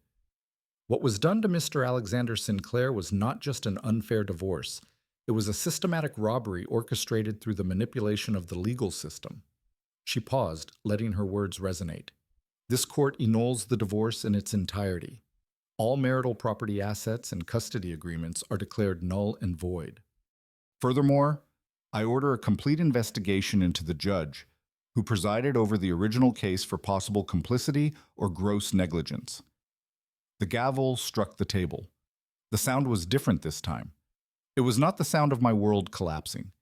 What was done to Mr. Alexander Sinclair was not just an unfair divorce. It was a systematic robbery orchestrated through the manipulation of the legal system. She paused, letting her words resonate. This court annuls the divorce in its entirety. All marital property assets and custody agreements are declared null and void. Furthermore, I order a complete investigation into the judge who presided over the original case for possible complicity or gross negligence. The gavel struck the table. The sound was different this time. It was not the sound of my world collapsing.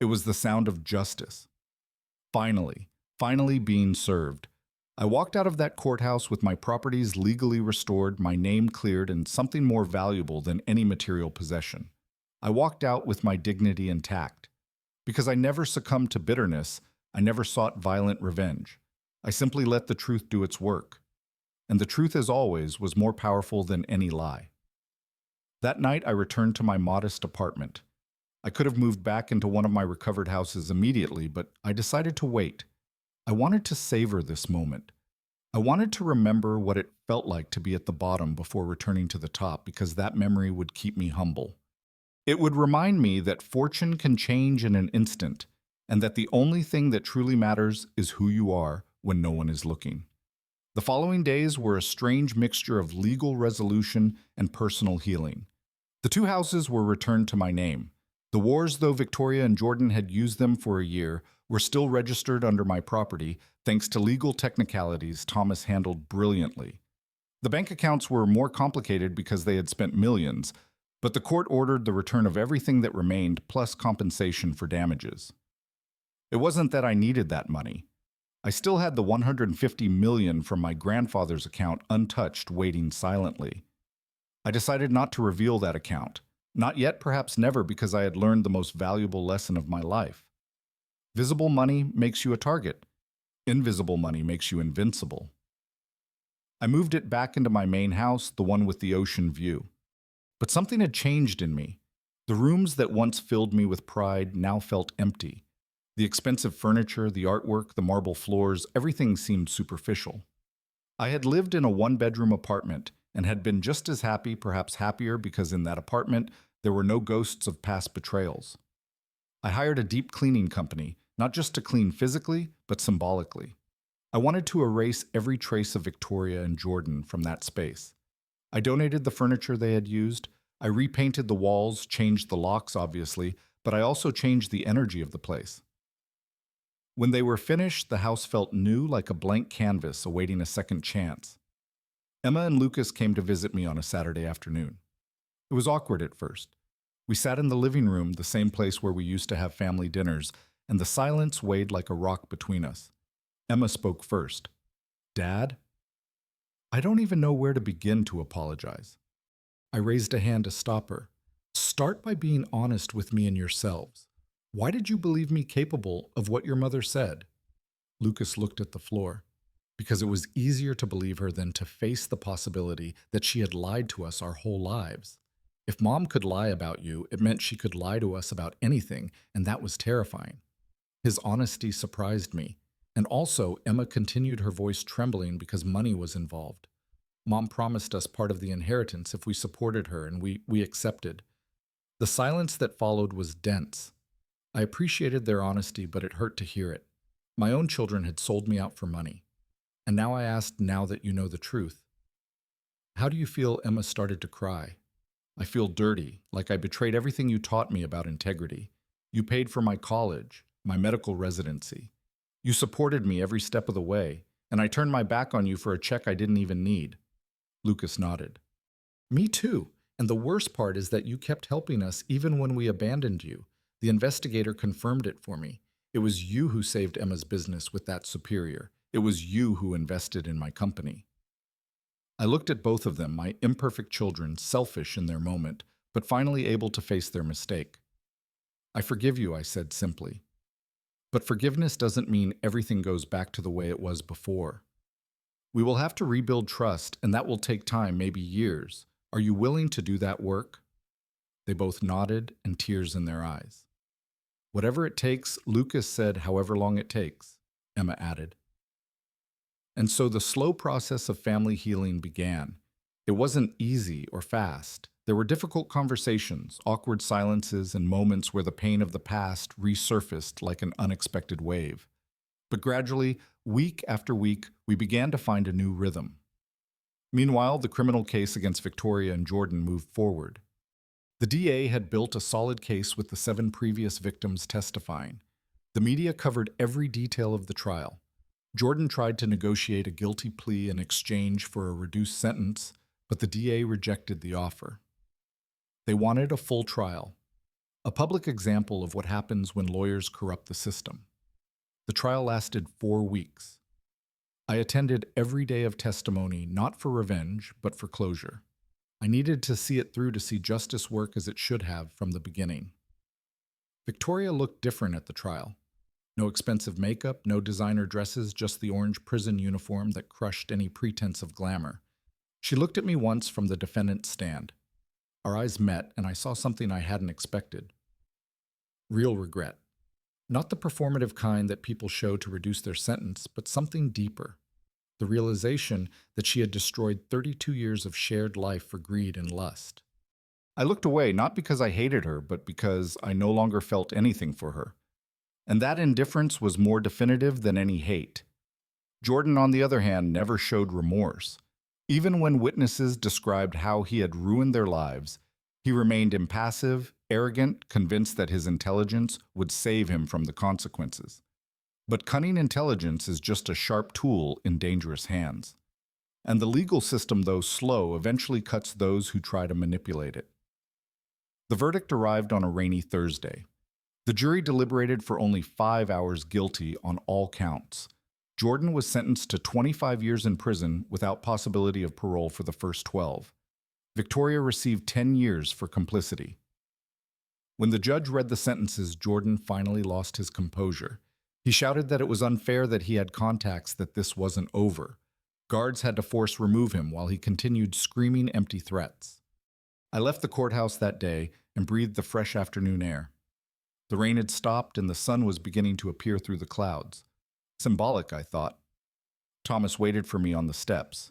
It was the sound of justice. Finally being served. I walked out of that courthouse with my properties legally restored, my name cleared, and something more valuable than any material possession. I walked out with my dignity intact. Because I never succumbed to bitterness, I never sought violent revenge. I simply let the truth do its work. And the truth, as always, was more powerful than any lie. That night, I returned to my modest apartment. I could have moved back into one of my recovered houses immediately, but I decided to wait. I wanted to savor this moment. I wanted to remember what it felt like to be at the bottom before returning to the top, because that memory would keep me humble. It would remind me that fortune can change in an instant, and that the only thing that truly matters is who you are when no one is looking. The following days were a strange mixture of legal resolution and personal healing. The 2 houses were returned to my name. The wars, though Victoria and Jordan had used them for a year, were still registered under my property, thanks to legal technicalities Thomas handled brilliantly. The bank accounts were more complicated because they had spent millions, but the court ordered the return of everything that remained, plus compensation for damages. It wasn't that I needed that money. I still had the $150 million from my grandfather's account untouched, waiting silently. I decided not to reveal that account. Not yet, perhaps never, because I had learned the most valuable lesson of my life. Visible money makes you a target. Invisible money makes you invincible. I moved it back into my main house, the one with the ocean view. But something had changed in me. The rooms that once filled me with pride now felt empty. The expensive furniture, the artwork, the marble floors, everything seemed superficial. I had lived in a 1-bedroom apartment and had been just as happy, perhaps happier, because in that apartment there were no ghosts of past betrayals. I hired a deep cleaning company, not just to clean physically, but symbolically. I wanted to erase every trace of Victoria and Jordan from that space. I donated the furniture they had used. I repainted the walls, changed the locks, obviously, but I also changed the energy of the place. When they were finished, the house felt new, like a blank canvas awaiting a second chance. Emma and Lucas came to visit me on a Saturday afternoon. It was awkward at first. We sat in the living room, the same place where we used to have family dinners, and the silence weighed like a rock between us. Emma spoke first. Dad? I don't even know where to begin to apologize. I raised a hand to stop her. Start by being honest with me and yourselves. Why did you believe me capable of what your mother said? Lucas looked at the floor. Because it was easier to believe her than to face the possibility that she had lied to us our whole lives. If Mom could lie about you, it meant she could lie to us about anything, and that was terrifying. His honesty surprised me. And also, Emma continued, her voice trembling because money was involved. Mom promised us part of the inheritance if we supported her, and we accepted. The silence that followed was dense. I appreciated their honesty, but it hurt to hear it. My own children had sold me out for money. And now I asked, now that you know the truth. How do you feel? Emma started to cry. I feel dirty, like I betrayed everything you taught me about integrity. You paid for my college, my medical residency. You supported me every step of the way, and I turned my back on you for a check I didn't even need. Lucas nodded. Me too, and the worst part is that you kept helping us even when we abandoned you. The investigator confirmed it for me. It was you who saved Emma's business with that superior. It was you who invested in my company. I looked at both of them, my imperfect children, selfish in their moment, but finally able to face their mistake. I forgive you, I said simply. But forgiveness doesn't mean everything goes back to the way it was before. We will have to rebuild trust, and that will take time, maybe years. Are you willing to do that work? They both nodded, and tears in their eyes. Whatever it takes, Lucas said, however long it takes, Emma added. And so the slow process of family healing began. It wasn't easy or fast. There were difficult conversations, awkward silences, and moments where the pain of the past resurfaced like an unexpected wave. But gradually, week after week, we began to find a new rhythm. Meanwhile, the criminal case against Victoria and Jordan moved forward. The DA had built a solid case with the 7 previous victims testifying. The media covered every detail of the trial. Jordan tried to negotiate a guilty plea in exchange for a reduced sentence, but the DA rejected the offer. They wanted a full trial, a public example of what happens when lawyers corrupt the system. The trial lasted 4 weeks. I attended every day of testimony, not for revenge, but for closure. I needed to see it through to see justice work as it should have from the beginning. Victoria looked different at the trial. No expensive makeup, no designer dresses, just the orange prison uniform that crushed any pretense of glamour. She looked at me once from the defendant's stand. Our eyes met, and I saw something I hadn't expected. Real regret. Not the performative kind that people show to reduce their sentence, but something deeper. The realization that she had destroyed 32 years of shared life for greed and lust. I looked away, not because I hated her, but because I no longer felt anything for her. And that indifference was more definitive than any hate. Jordan, on the other hand, never showed remorse. Even when witnesses described how he had ruined their lives, he remained impassive, arrogant, convinced that his intelligence would save him from the consequences. But cunning intelligence is just a sharp tool in dangerous hands. And the legal system, though slow, eventually cuts those who try to manipulate it. The verdict arrived on a rainy Thursday. The jury deliberated for only 5 hours, guilty on all counts. Jordan was sentenced to 25 years in prison without possibility of parole for the first 12. Victoria received 10 years for complicity. When the judge read the sentences, Jordan finally lost his composure. He shouted that it was unfair that he had contacts, that this wasn't over. Guards had to force remove him while he continued screaming empty threats. I left the courthouse that day and breathed the fresh afternoon air. The rain had stopped and the sun was beginning to appear through the clouds. Symbolic, I thought. Thomas waited for me on the steps.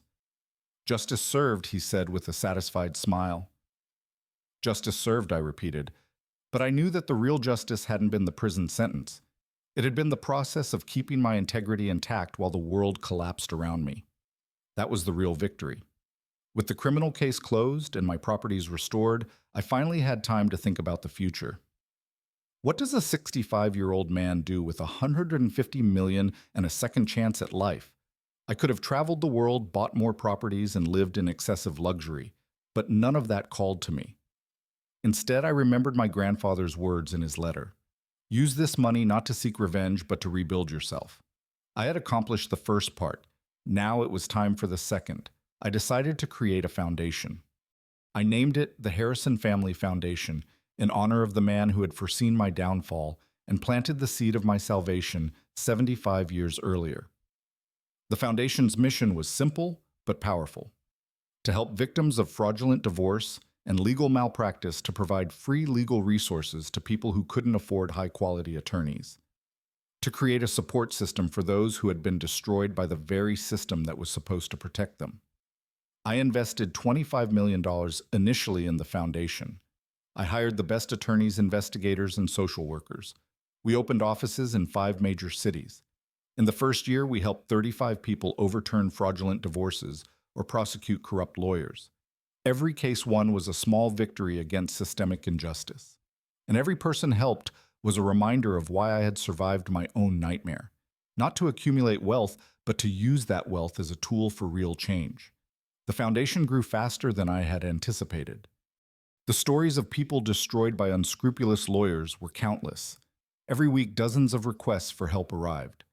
Justice served, he said with a satisfied smile. Justice served, I repeated. But I knew that the real justice hadn't been the prison sentence. It had been the process of keeping my integrity intact while the world collapsed around me. That was the real victory. With the criminal case closed and my properties restored, I finally had time to think about the future. What does a 65-year-old man do with $150 million and a second chance at life? I could have traveled the world, bought more properties, and lived in excessive luxury, but none of that called to me. Instead, I remembered my grandfather's words in his letter. Use this money not to seek revenge, but to rebuild yourself. I had accomplished the first part. Now it was time for the second. I decided to create a foundation. I named it the Harrison Family Foundation in honor of the man who had foreseen my downfall and planted the seed of my salvation 75 years earlier. The foundation's mission was simple but powerful: to help victims of fraudulent divorce and legal malpractice, to provide free legal resources to people who couldn't afford high-quality attorneys, to create a support system for those who had been destroyed by the very system that was supposed to protect them. I invested $25 million initially in the foundation. I hired the best attorneys, investigators, and social workers. We opened offices in 5 major cities. In the first year, we helped 35 people overturn fraudulent divorces or prosecute corrupt lawyers. Every case won was a small victory against systemic injustice. And every person helped was a reminder of why I had survived my own nightmare. Not to accumulate wealth, but to use that wealth as a tool for real change. The foundation grew faster than I had anticipated. The stories of people destroyed by unscrupulous lawyers were countless. Every week, dozens of requests for help arrived.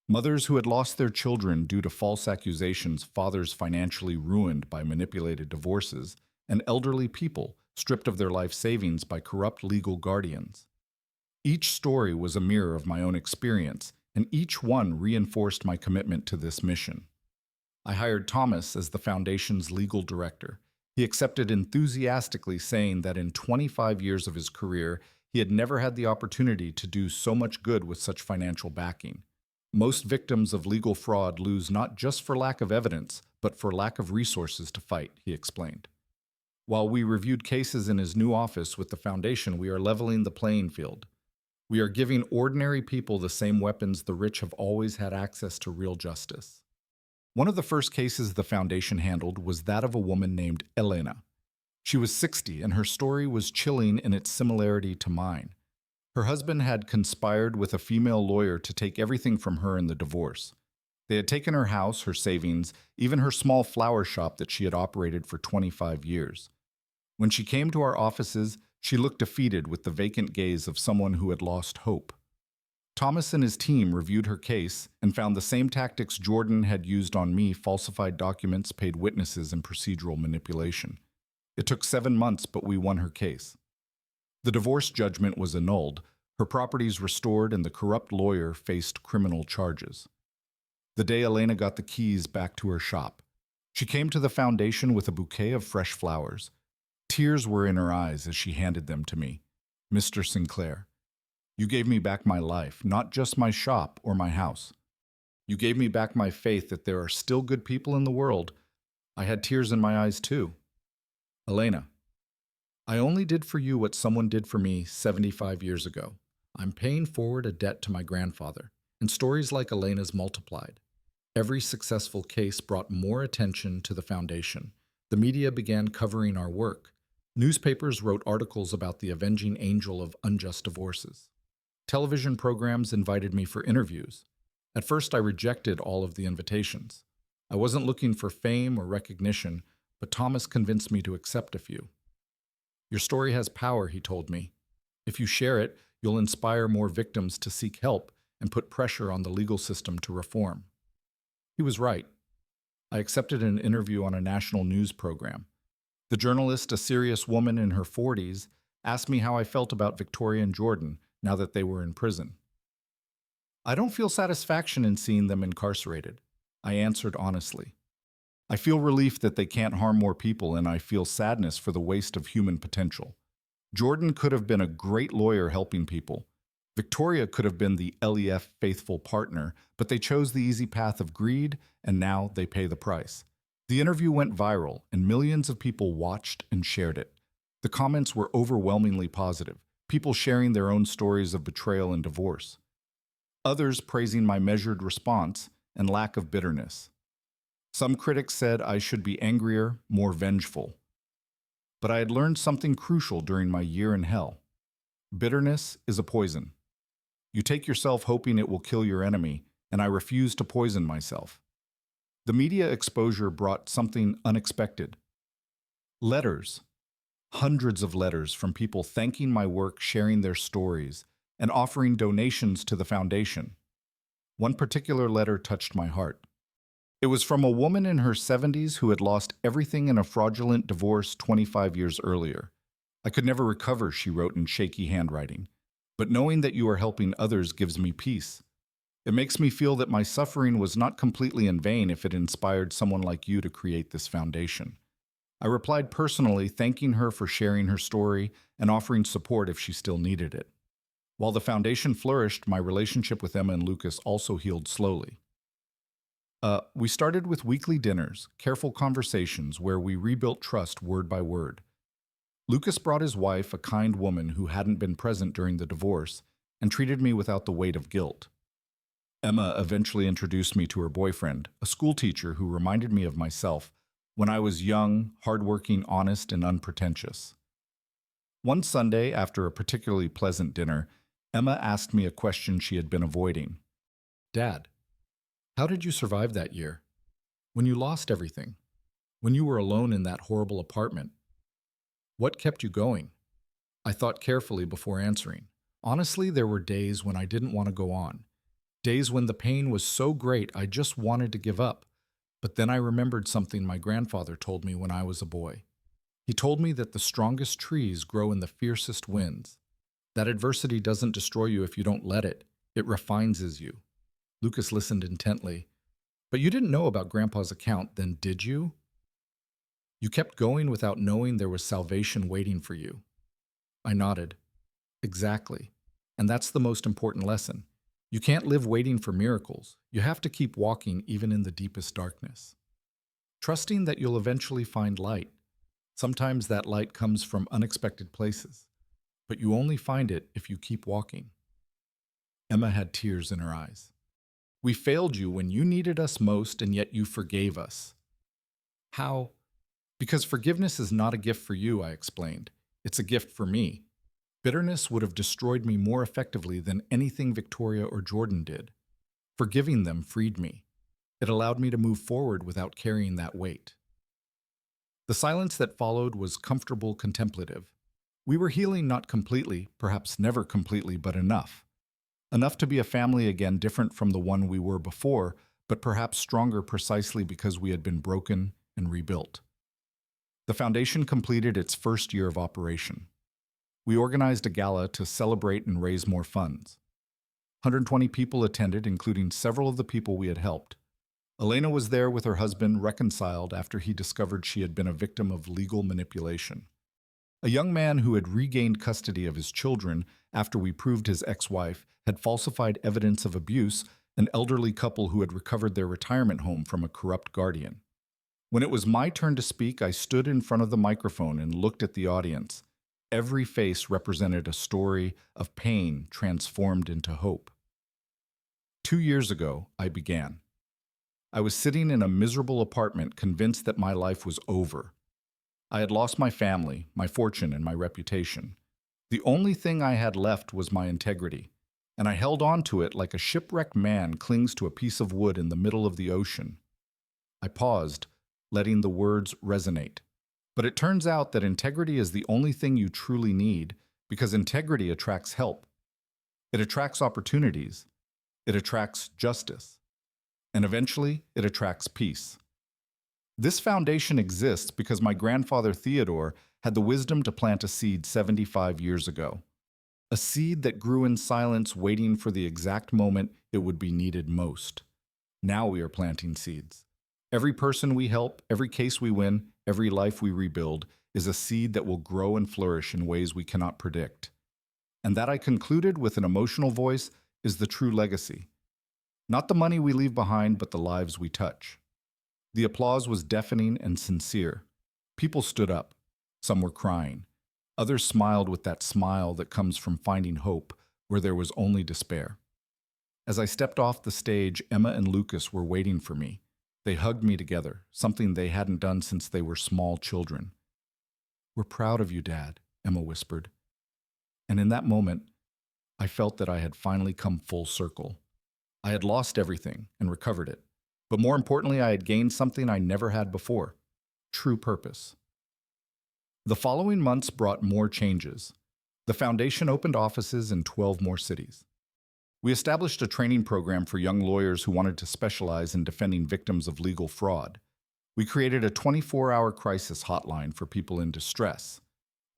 Mothers who had lost their children due to false accusations, fathers financially ruined by manipulated divorces, and elderly people stripped of their life savings by corrupt legal guardians. Each story was a mirror of my own experience, and each one reinforced my commitment to this mission. I hired Thomas as the foundation's legal director. He accepted enthusiastically, saying that in 25 years of his career, he had never had the opportunity to do so much good with such financial backing. Most victims of legal fraud lose not just for lack of evidence, but for lack of resources to fight, he explained. While we reviewed cases in his new office with the foundation, we are leveling the playing field. We are giving ordinary people the same weapons the rich have always had access to: real justice. One of the first cases the foundation handled was that of a woman named Elena. She was 60, and her story was chilling in its similarity to mine. Her husband had conspired with a female lawyer to take everything from her in the divorce. They had taken her house, her savings, even her small flower shop that she had operated for 25 years. When she came to our offices, she looked defeated, with the vacant gaze of someone who had lost hope. Thomas and his team reviewed her case and found the same tactics Jordan had used on me: falsified documents, paid witnesses, and procedural manipulation. It took 7 months, but we won her case. The divorce judgment was annulled, her properties restored, and the corrupt lawyer faced criminal charges. The day Elena got the keys back to her shop, she came to the foundation with a bouquet of fresh flowers. Tears were in her eyes as she handed them to me. "Mr. Sinclair, you gave me back my life, not just my shop or my house. You gave me back my faith that there are still good people in the world." I had tears in my eyes too. "Elena, I only did for you what someone did for me 75 years ago. I'm paying forward a debt to my grandfather, and stories like Elena's multiplied. Every successful case brought more attention to the foundation. The media began covering our work. Newspapers wrote articles about the avenging angel of unjust divorces. Television programs invited me for interviews. At first, I rejected all of the invitations. I wasn't looking for fame or recognition, but Thomas convinced me to accept a few. "Your story has power," he told me. "If you share it, you'll inspire more victims to seek help and put pressure on the legal system to reform." He was right. I accepted an interview on a national news program. The journalist, a serious woman in her 40s, asked me how I felt about Victoria and Jordan now that they were in prison. "I don't feel satisfaction in seeing them incarcerated," I answered honestly. "I feel relief that they can't harm more people, and I feel sadness for the waste of human potential. Jordan could have been a great lawyer helping people. Victoria could have been the LEF faithful partner, but they chose the easy path of greed, and now they pay the price." The interview went viral, and millions of people watched and shared it. The comments were overwhelmingly positive, people sharing their own stories of betrayal and divorce. Others praising my measured response and lack of bitterness. Some critics said I should be angrier, more vengeful. But I had learned something crucial during my year in hell. Bitterness is a poison. You take yourself hoping it will kill your enemy, and I refused to poison myself. The media exposure brought something unexpected. Letters. Hundreds of letters from people thanking my work, sharing their stories, and offering donations to the foundation. One particular letter touched my heart. It was from a woman in her 70s who had lost everything in a fraudulent divorce 25 years earlier. I could never recover, she wrote in shaky handwriting. But knowing that you are helping others gives me peace. It makes me feel that my suffering was not completely in vain if it inspired someone like you to create this foundation. I replied personally, thanking her for sharing her story and offering support if she still needed it. While the foundation flourished, my relationship with Emma and Lucas also healed slowly. We started with weekly dinners, careful conversations where we rebuilt trust word by word. Lucas brought his wife, a kind woman who hadn't been present during the divorce, and treated me without the weight of guilt. Emma eventually introduced me to her boyfriend, a schoolteacher who reminded me of myself when I was young, hardworking, honest, and unpretentious. One Sunday, after a particularly pleasant dinner, Emma asked me a question she had been avoiding. Dad, how did you survive that year? When you lost everything? When you were alone in that horrible apartment? What kept you going? I thought carefully before answering. Honestly, there were days when I didn't want to go on. Days when the pain was so great I just wanted to give up. But then I remembered something my grandfather told me when I was a boy. He told me that the strongest trees grow in the fiercest winds. That adversity doesn't destroy you if you don't let it. It refines you. Lucas listened intently. But you didn't know about Grandpa's account, then did you? You kept going without knowing there was salvation waiting for you. I nodded. Exactly. And that's the most important lesson. You can't live waiting for miracles. You have to keep walking even in the deepest darkness. Trusting that you'll eventually find light. Sometimes that light comes from unexpected places. But you only find it if you keep walking. Emma had tears in her eyes. We failed you when you needed us most, and yet you forgave us. How? Because forgiveness is not a gift for you, I explained. It's a gift for me. Bitterness would have destroyed me more effectively than anything Victoria or Jordan did. Forgiving them freed me. It allowed me to move forward without carrying that weight. The silence that followed was comfortable, contemplative. We were healing not completely, perhaps never completely, but enough. Enough to be a family again, different from the one we were before, but perhaps stronger precisely because we had been broken and rebuilt. The foundation completed its first year of operation. We organized a gala to celebrate and raise more funds. 120 people attended, including several of the people we had helped. Elena was there with her husband, reconciled after he discovered she had been a victim of legal manipulation. A young man who had regained custody of his children after we proved his ex-wife had falsified evidence of abuse, an elderly couple who had recovered their retirement home from a corrupt guardian. When it was my turn to speak, I stood in front of the microphone and looked at the audience. Every face represented a story of pain transformed into hope. 2 years ago, I began. I was sitting in a miserable apartment, convinced that my life was over. I had lost my family, my fortune, and my reputation. The only thing I had left was my integrity, and I held on to it like a shipwrecked man clings to a piece of wood in the middle of the ocean. I paused, letting the words resonate. But it turns out that integrity is the only thing you truly need, because integrity attracts help. It attracts opportunities. It attracts justice. And eventually, it attracts peace. This foundation exists because my grandfather Theodore had the wisdom to plant a seed 75 years ago. A seed that grew in silence, waiting for the exact moment it would be needed most. Now we are planting seeds. Every person we help, every case we win, every life we rebuild is a seed that will grow and flourish in ways we cannot predict. And that, I concluded with an emotional voice, is the true legacy. Not the money we leave behind, but the lives we touch. The applause was deafening and sincere. People stood up. Some were crying. Others smiled with that smile that comes from finding hope where there was only despair. As I stepped off the stage, Emma and Lucas were waiting for me. They hugged me together, something they hadn't done since they were small children. "We're proud of you, Dad," Emma whispered. And in that moment, I felt that I had finally come full circle. I had lost everything and recovered it. But more importantly, I had gained something I never had before: true purpose. The following months brought more changes. The foundation opened offices in 12 more cities. We established a training program for young lawyers who wanted to specialize in defending victims of legal fraud. We created a 24-hour crisis hotline for people in distress.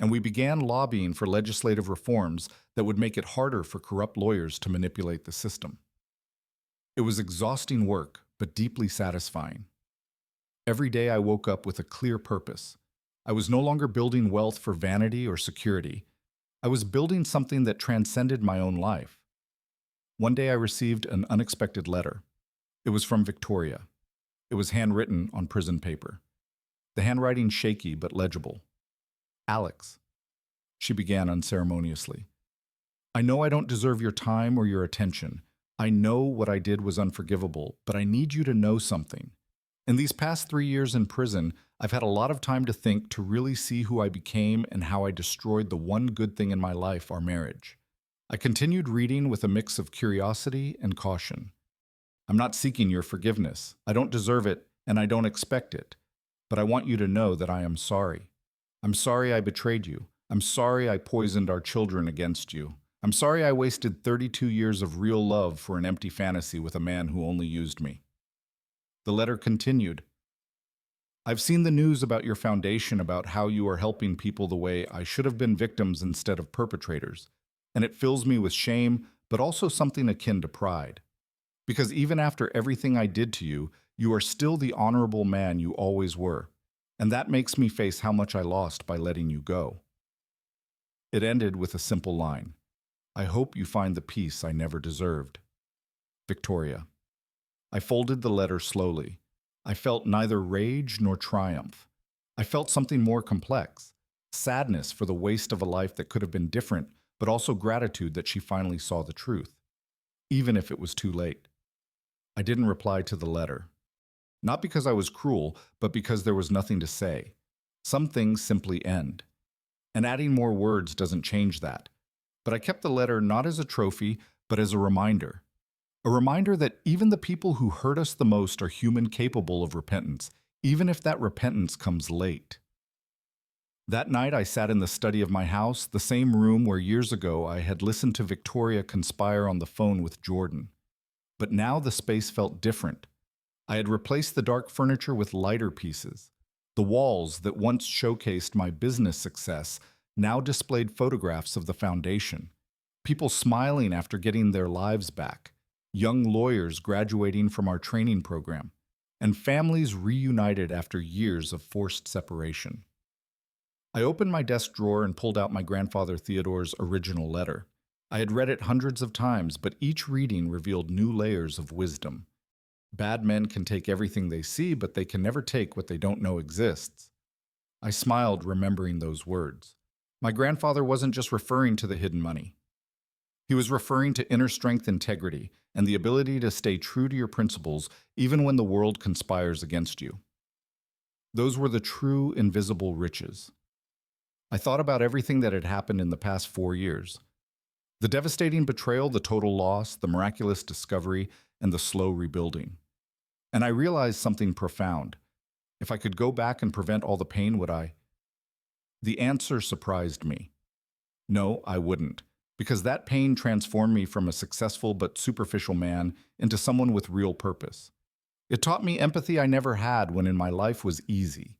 And we began lobbying for legislative reforms that would make it harder for corrupt lawyers to manipulate the system. It was exhausting work, but deeply satisfying. Every day I woke up with a clear purpose. I was no longer building wealth for vanity or security. I was building something that transcended my own life. One day I received an unexpected letter. It was from Victoria. It was handwritten on prison paper. The handwriting shaky but legible. Alex, she began unceremoniously. I know I don't deserve your time or your attention. I know what I did was unforgivable, but I need you to know something. In these past 3 years in prison, I've had a lot of time to think, to really see who I became and how I destroyed the one good thing in my life, our marriage. I continued reading with a mix of curiosity and caution. I'm not seeking your forgiveness. I don't deserve it, and I don't expect it. But I want you to know that I am sorry. I'm sorry I betrayed you. I'm sorry I poisoned our children against you. I'm sorry I wasted 32 years of real love for an empty fantasy with a man who only used me. The letter continued. I've seen the news about your foundation, about how you are helping people the way I should have been, victims instead of perpetrators. And it fills me with shame, but also something akin to pride. Because even after everything I did to you, you are still the honorable man you always were. And that makes me face how much I lost by letting you go. It ended with a simple line. I hope you find the peace I never deserved. Victoria. I folded the letter slowly. I felt neither rage nor triumph. I felt something more complex. Sadness for the waste of a life that could have been different, but also gratitude that she finally saw the truth, even if it was too late. I didn't reply to the letter. Not because I was cruel, but because there was nothing to say. Some things simply end. And adding more words doesn't change that. But I kept the letter not as a trophy, but as a reminder. A reminder that even the people who hurt us the most are human, capable of repentance, even if that repentance comes late. That night I sat in the study of my house, the same room where years ago I had listened to Victoria conspire on the phone with Jordan. But now the space felt different. I had replaced the dark furniture with lighter pieces. The walls that once showcased my business success now displayed photographs of the foundation. People smiling after getting their lives back. Young lawyers graduating from our training program. And families reunited after years of forced separation. I opened my desk drawer and pulled out my grandfather Theodore's original letter. I had read it hundreds of times, but each reading revealed new layers of wisdom. Bad men can take everything they see, but they can never take what they don't know exists. I smiled, remembering those words. My grandfather wasn't just referring to the hidden money. He was referring to inner strength, integrity, and the ability to stay true to your principles even when the world conspires against you. Those were the true, invisible riches. I thought about everything that had happened in the past 4 years. The devastating betrayal, the total loss, the miraculous discovery, and the slow rebuilding. And I realized something profound. If I could go back and prevent all the pain, would I? The answer surprised me. No, I wouldn't, because that pain transformed me from a successful but superficial man into someone with real purpose. It taught me empathy I never had when in my life was easy.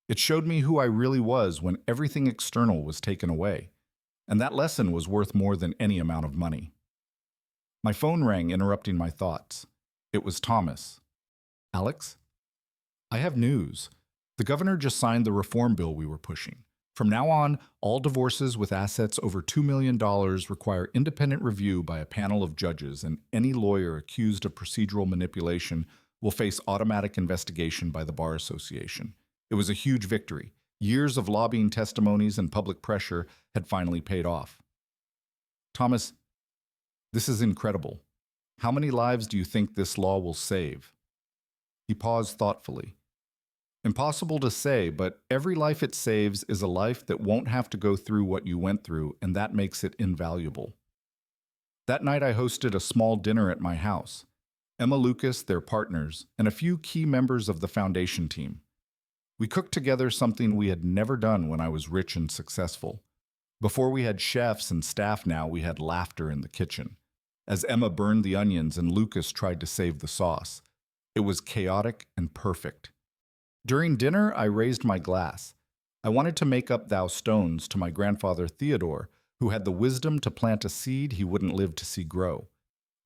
It showed me who I really was when everything external was taken away. And that lesson was worth more than any amount of money. My phone rang, interrupting my thoughts. It was Thomas. Alex? I have news. The governor just signed the reform bill we were pushing. From now on, all divorces with assets over $2 million require independent review by a panel of judges, and any lawyer accused of procedural manipulation will face automatic investigation by the Bar Association. It was a huge victory. Years of lobbying testimonies and public pressure had finally paid off. Thomas, this is incredible. How many lives do you think this law will save? He paused thoughtfully. Impossible to say, but every life it saves is a life that won't have to go through what you went through, and that makes it invaluable. That night I hosted a small dinner at my house. Emma Lucas, their partners, and a few key members of the foundation team. We cooked together something we had never done when I was rich and successful. Before we had chefs and staff now, we had laughter in the kitchen. As Emma burned the onions and Lucas tried to save the sauce, it was chaotic and perfect. During dinner, I raised my glass. I wanted to make up thou stones to my grandfather Theodore, who had the wisdom to plant a seed he wouldn't live to see grow.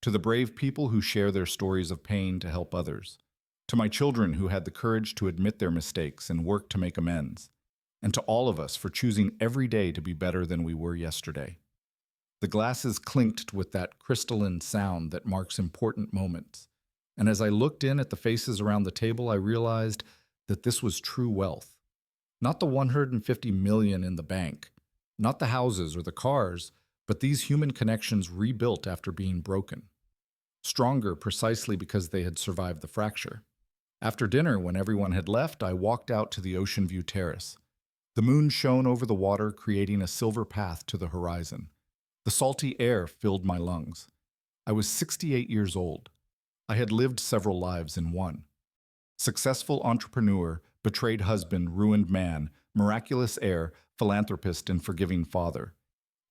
To the brave people who share their stories of pain to help others. To my children who had the courage to admit their mistakes and work to make amends. And to all of us for choosing every day to be better than we were yesterday. The glasses clinked with that crystalline sound that marks important moments. And as I looked in at the faces around the table, I realized that this was true wealth. Not the 150 million in the bank, not the houses or the cars, but these human connections rebuilt after being broken. Stronger precisely because they had survived the fracture. After dinner, when everyone had left, I walked out to the Ocean View Terrace. The moon shone over the water, creating a silver path to the horizon. The salty air filled my lungs. I was 68 years old. I had lived several lives in one. Successful entrepreneur, betrayed husband, ruined man, miraculous heir, philanthropist, and forgiving father.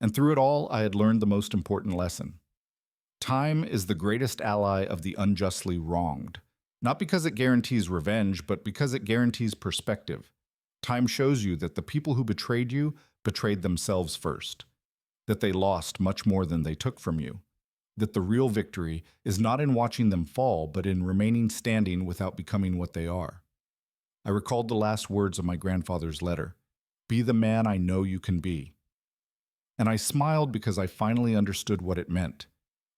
And through it all, I had learned the most important lesson. Time is the greatest ally of the unjustly wronged. Not because it guarantees revenge, but because it guarantees perspective. Time shows you that the people who betrayed you betrayed themselves first. That they lost much more than they took from you. That the real victory is not in watching them fall, but in remaining standing without becoming what they are. I recalled the last words of my grandfather's letter. Be the man I know you can be. And I smiled because I finally understood what it meant.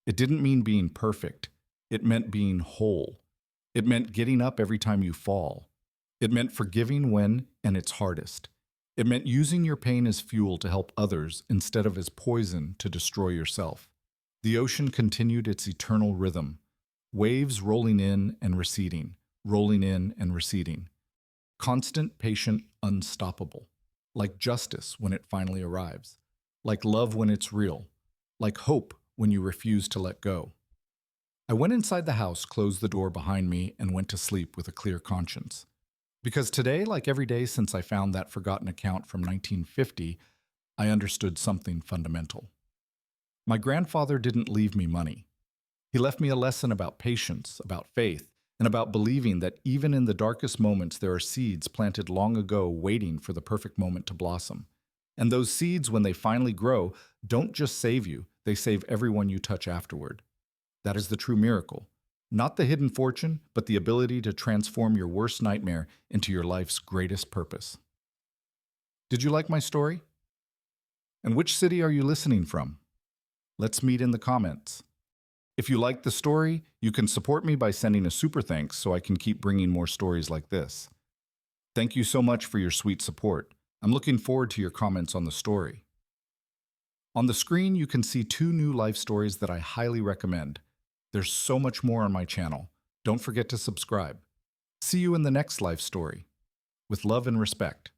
It didn't mean being perfect. It meant being whole. It meant getting up every time you fall. It meant forgiving when and it's hardest. It meant using your pain as fuel to help others instead of as poison to destroy yourself. The ocean continued its eternal rhythm, waves rolling in and receding, rolling in and receding. Constant, patient, unstoppable. Like justice when it finally arrives. Like love when it's real. Like hope when you refuse to let go. I went inside the house, closed the door behind me, and went to sleep with a clear conscience. Because today, like every day since I found that forgotten account from 1950, I understood something fundamental. My grandfather didn't leave me money. He left me a lesson about patience, about faith, and about believing that even in the darkest moments there are seeds planted long ago waiting for the perfect moment to blossom. And those seeds, when they finally grow, don't just save you, they save everyone you touch afterward. That is the true miracle. Not the hidden fortune, but the ability to transform your worst nightmare into your life's greatest purpose. Did you like my story? And which city are you listening from? Let's meet in the comments. If you liked the story, you can support me by sending a super thanks so I can keep bringing more stories like this. Thank you so much for your sweet support. I'm looking forward to your comments on the story. On the screen, you can see 2 new life stories that I highly recommend. There's so much more on my channel. Don't forget to subscribe. See you in the next life story. With love and respect.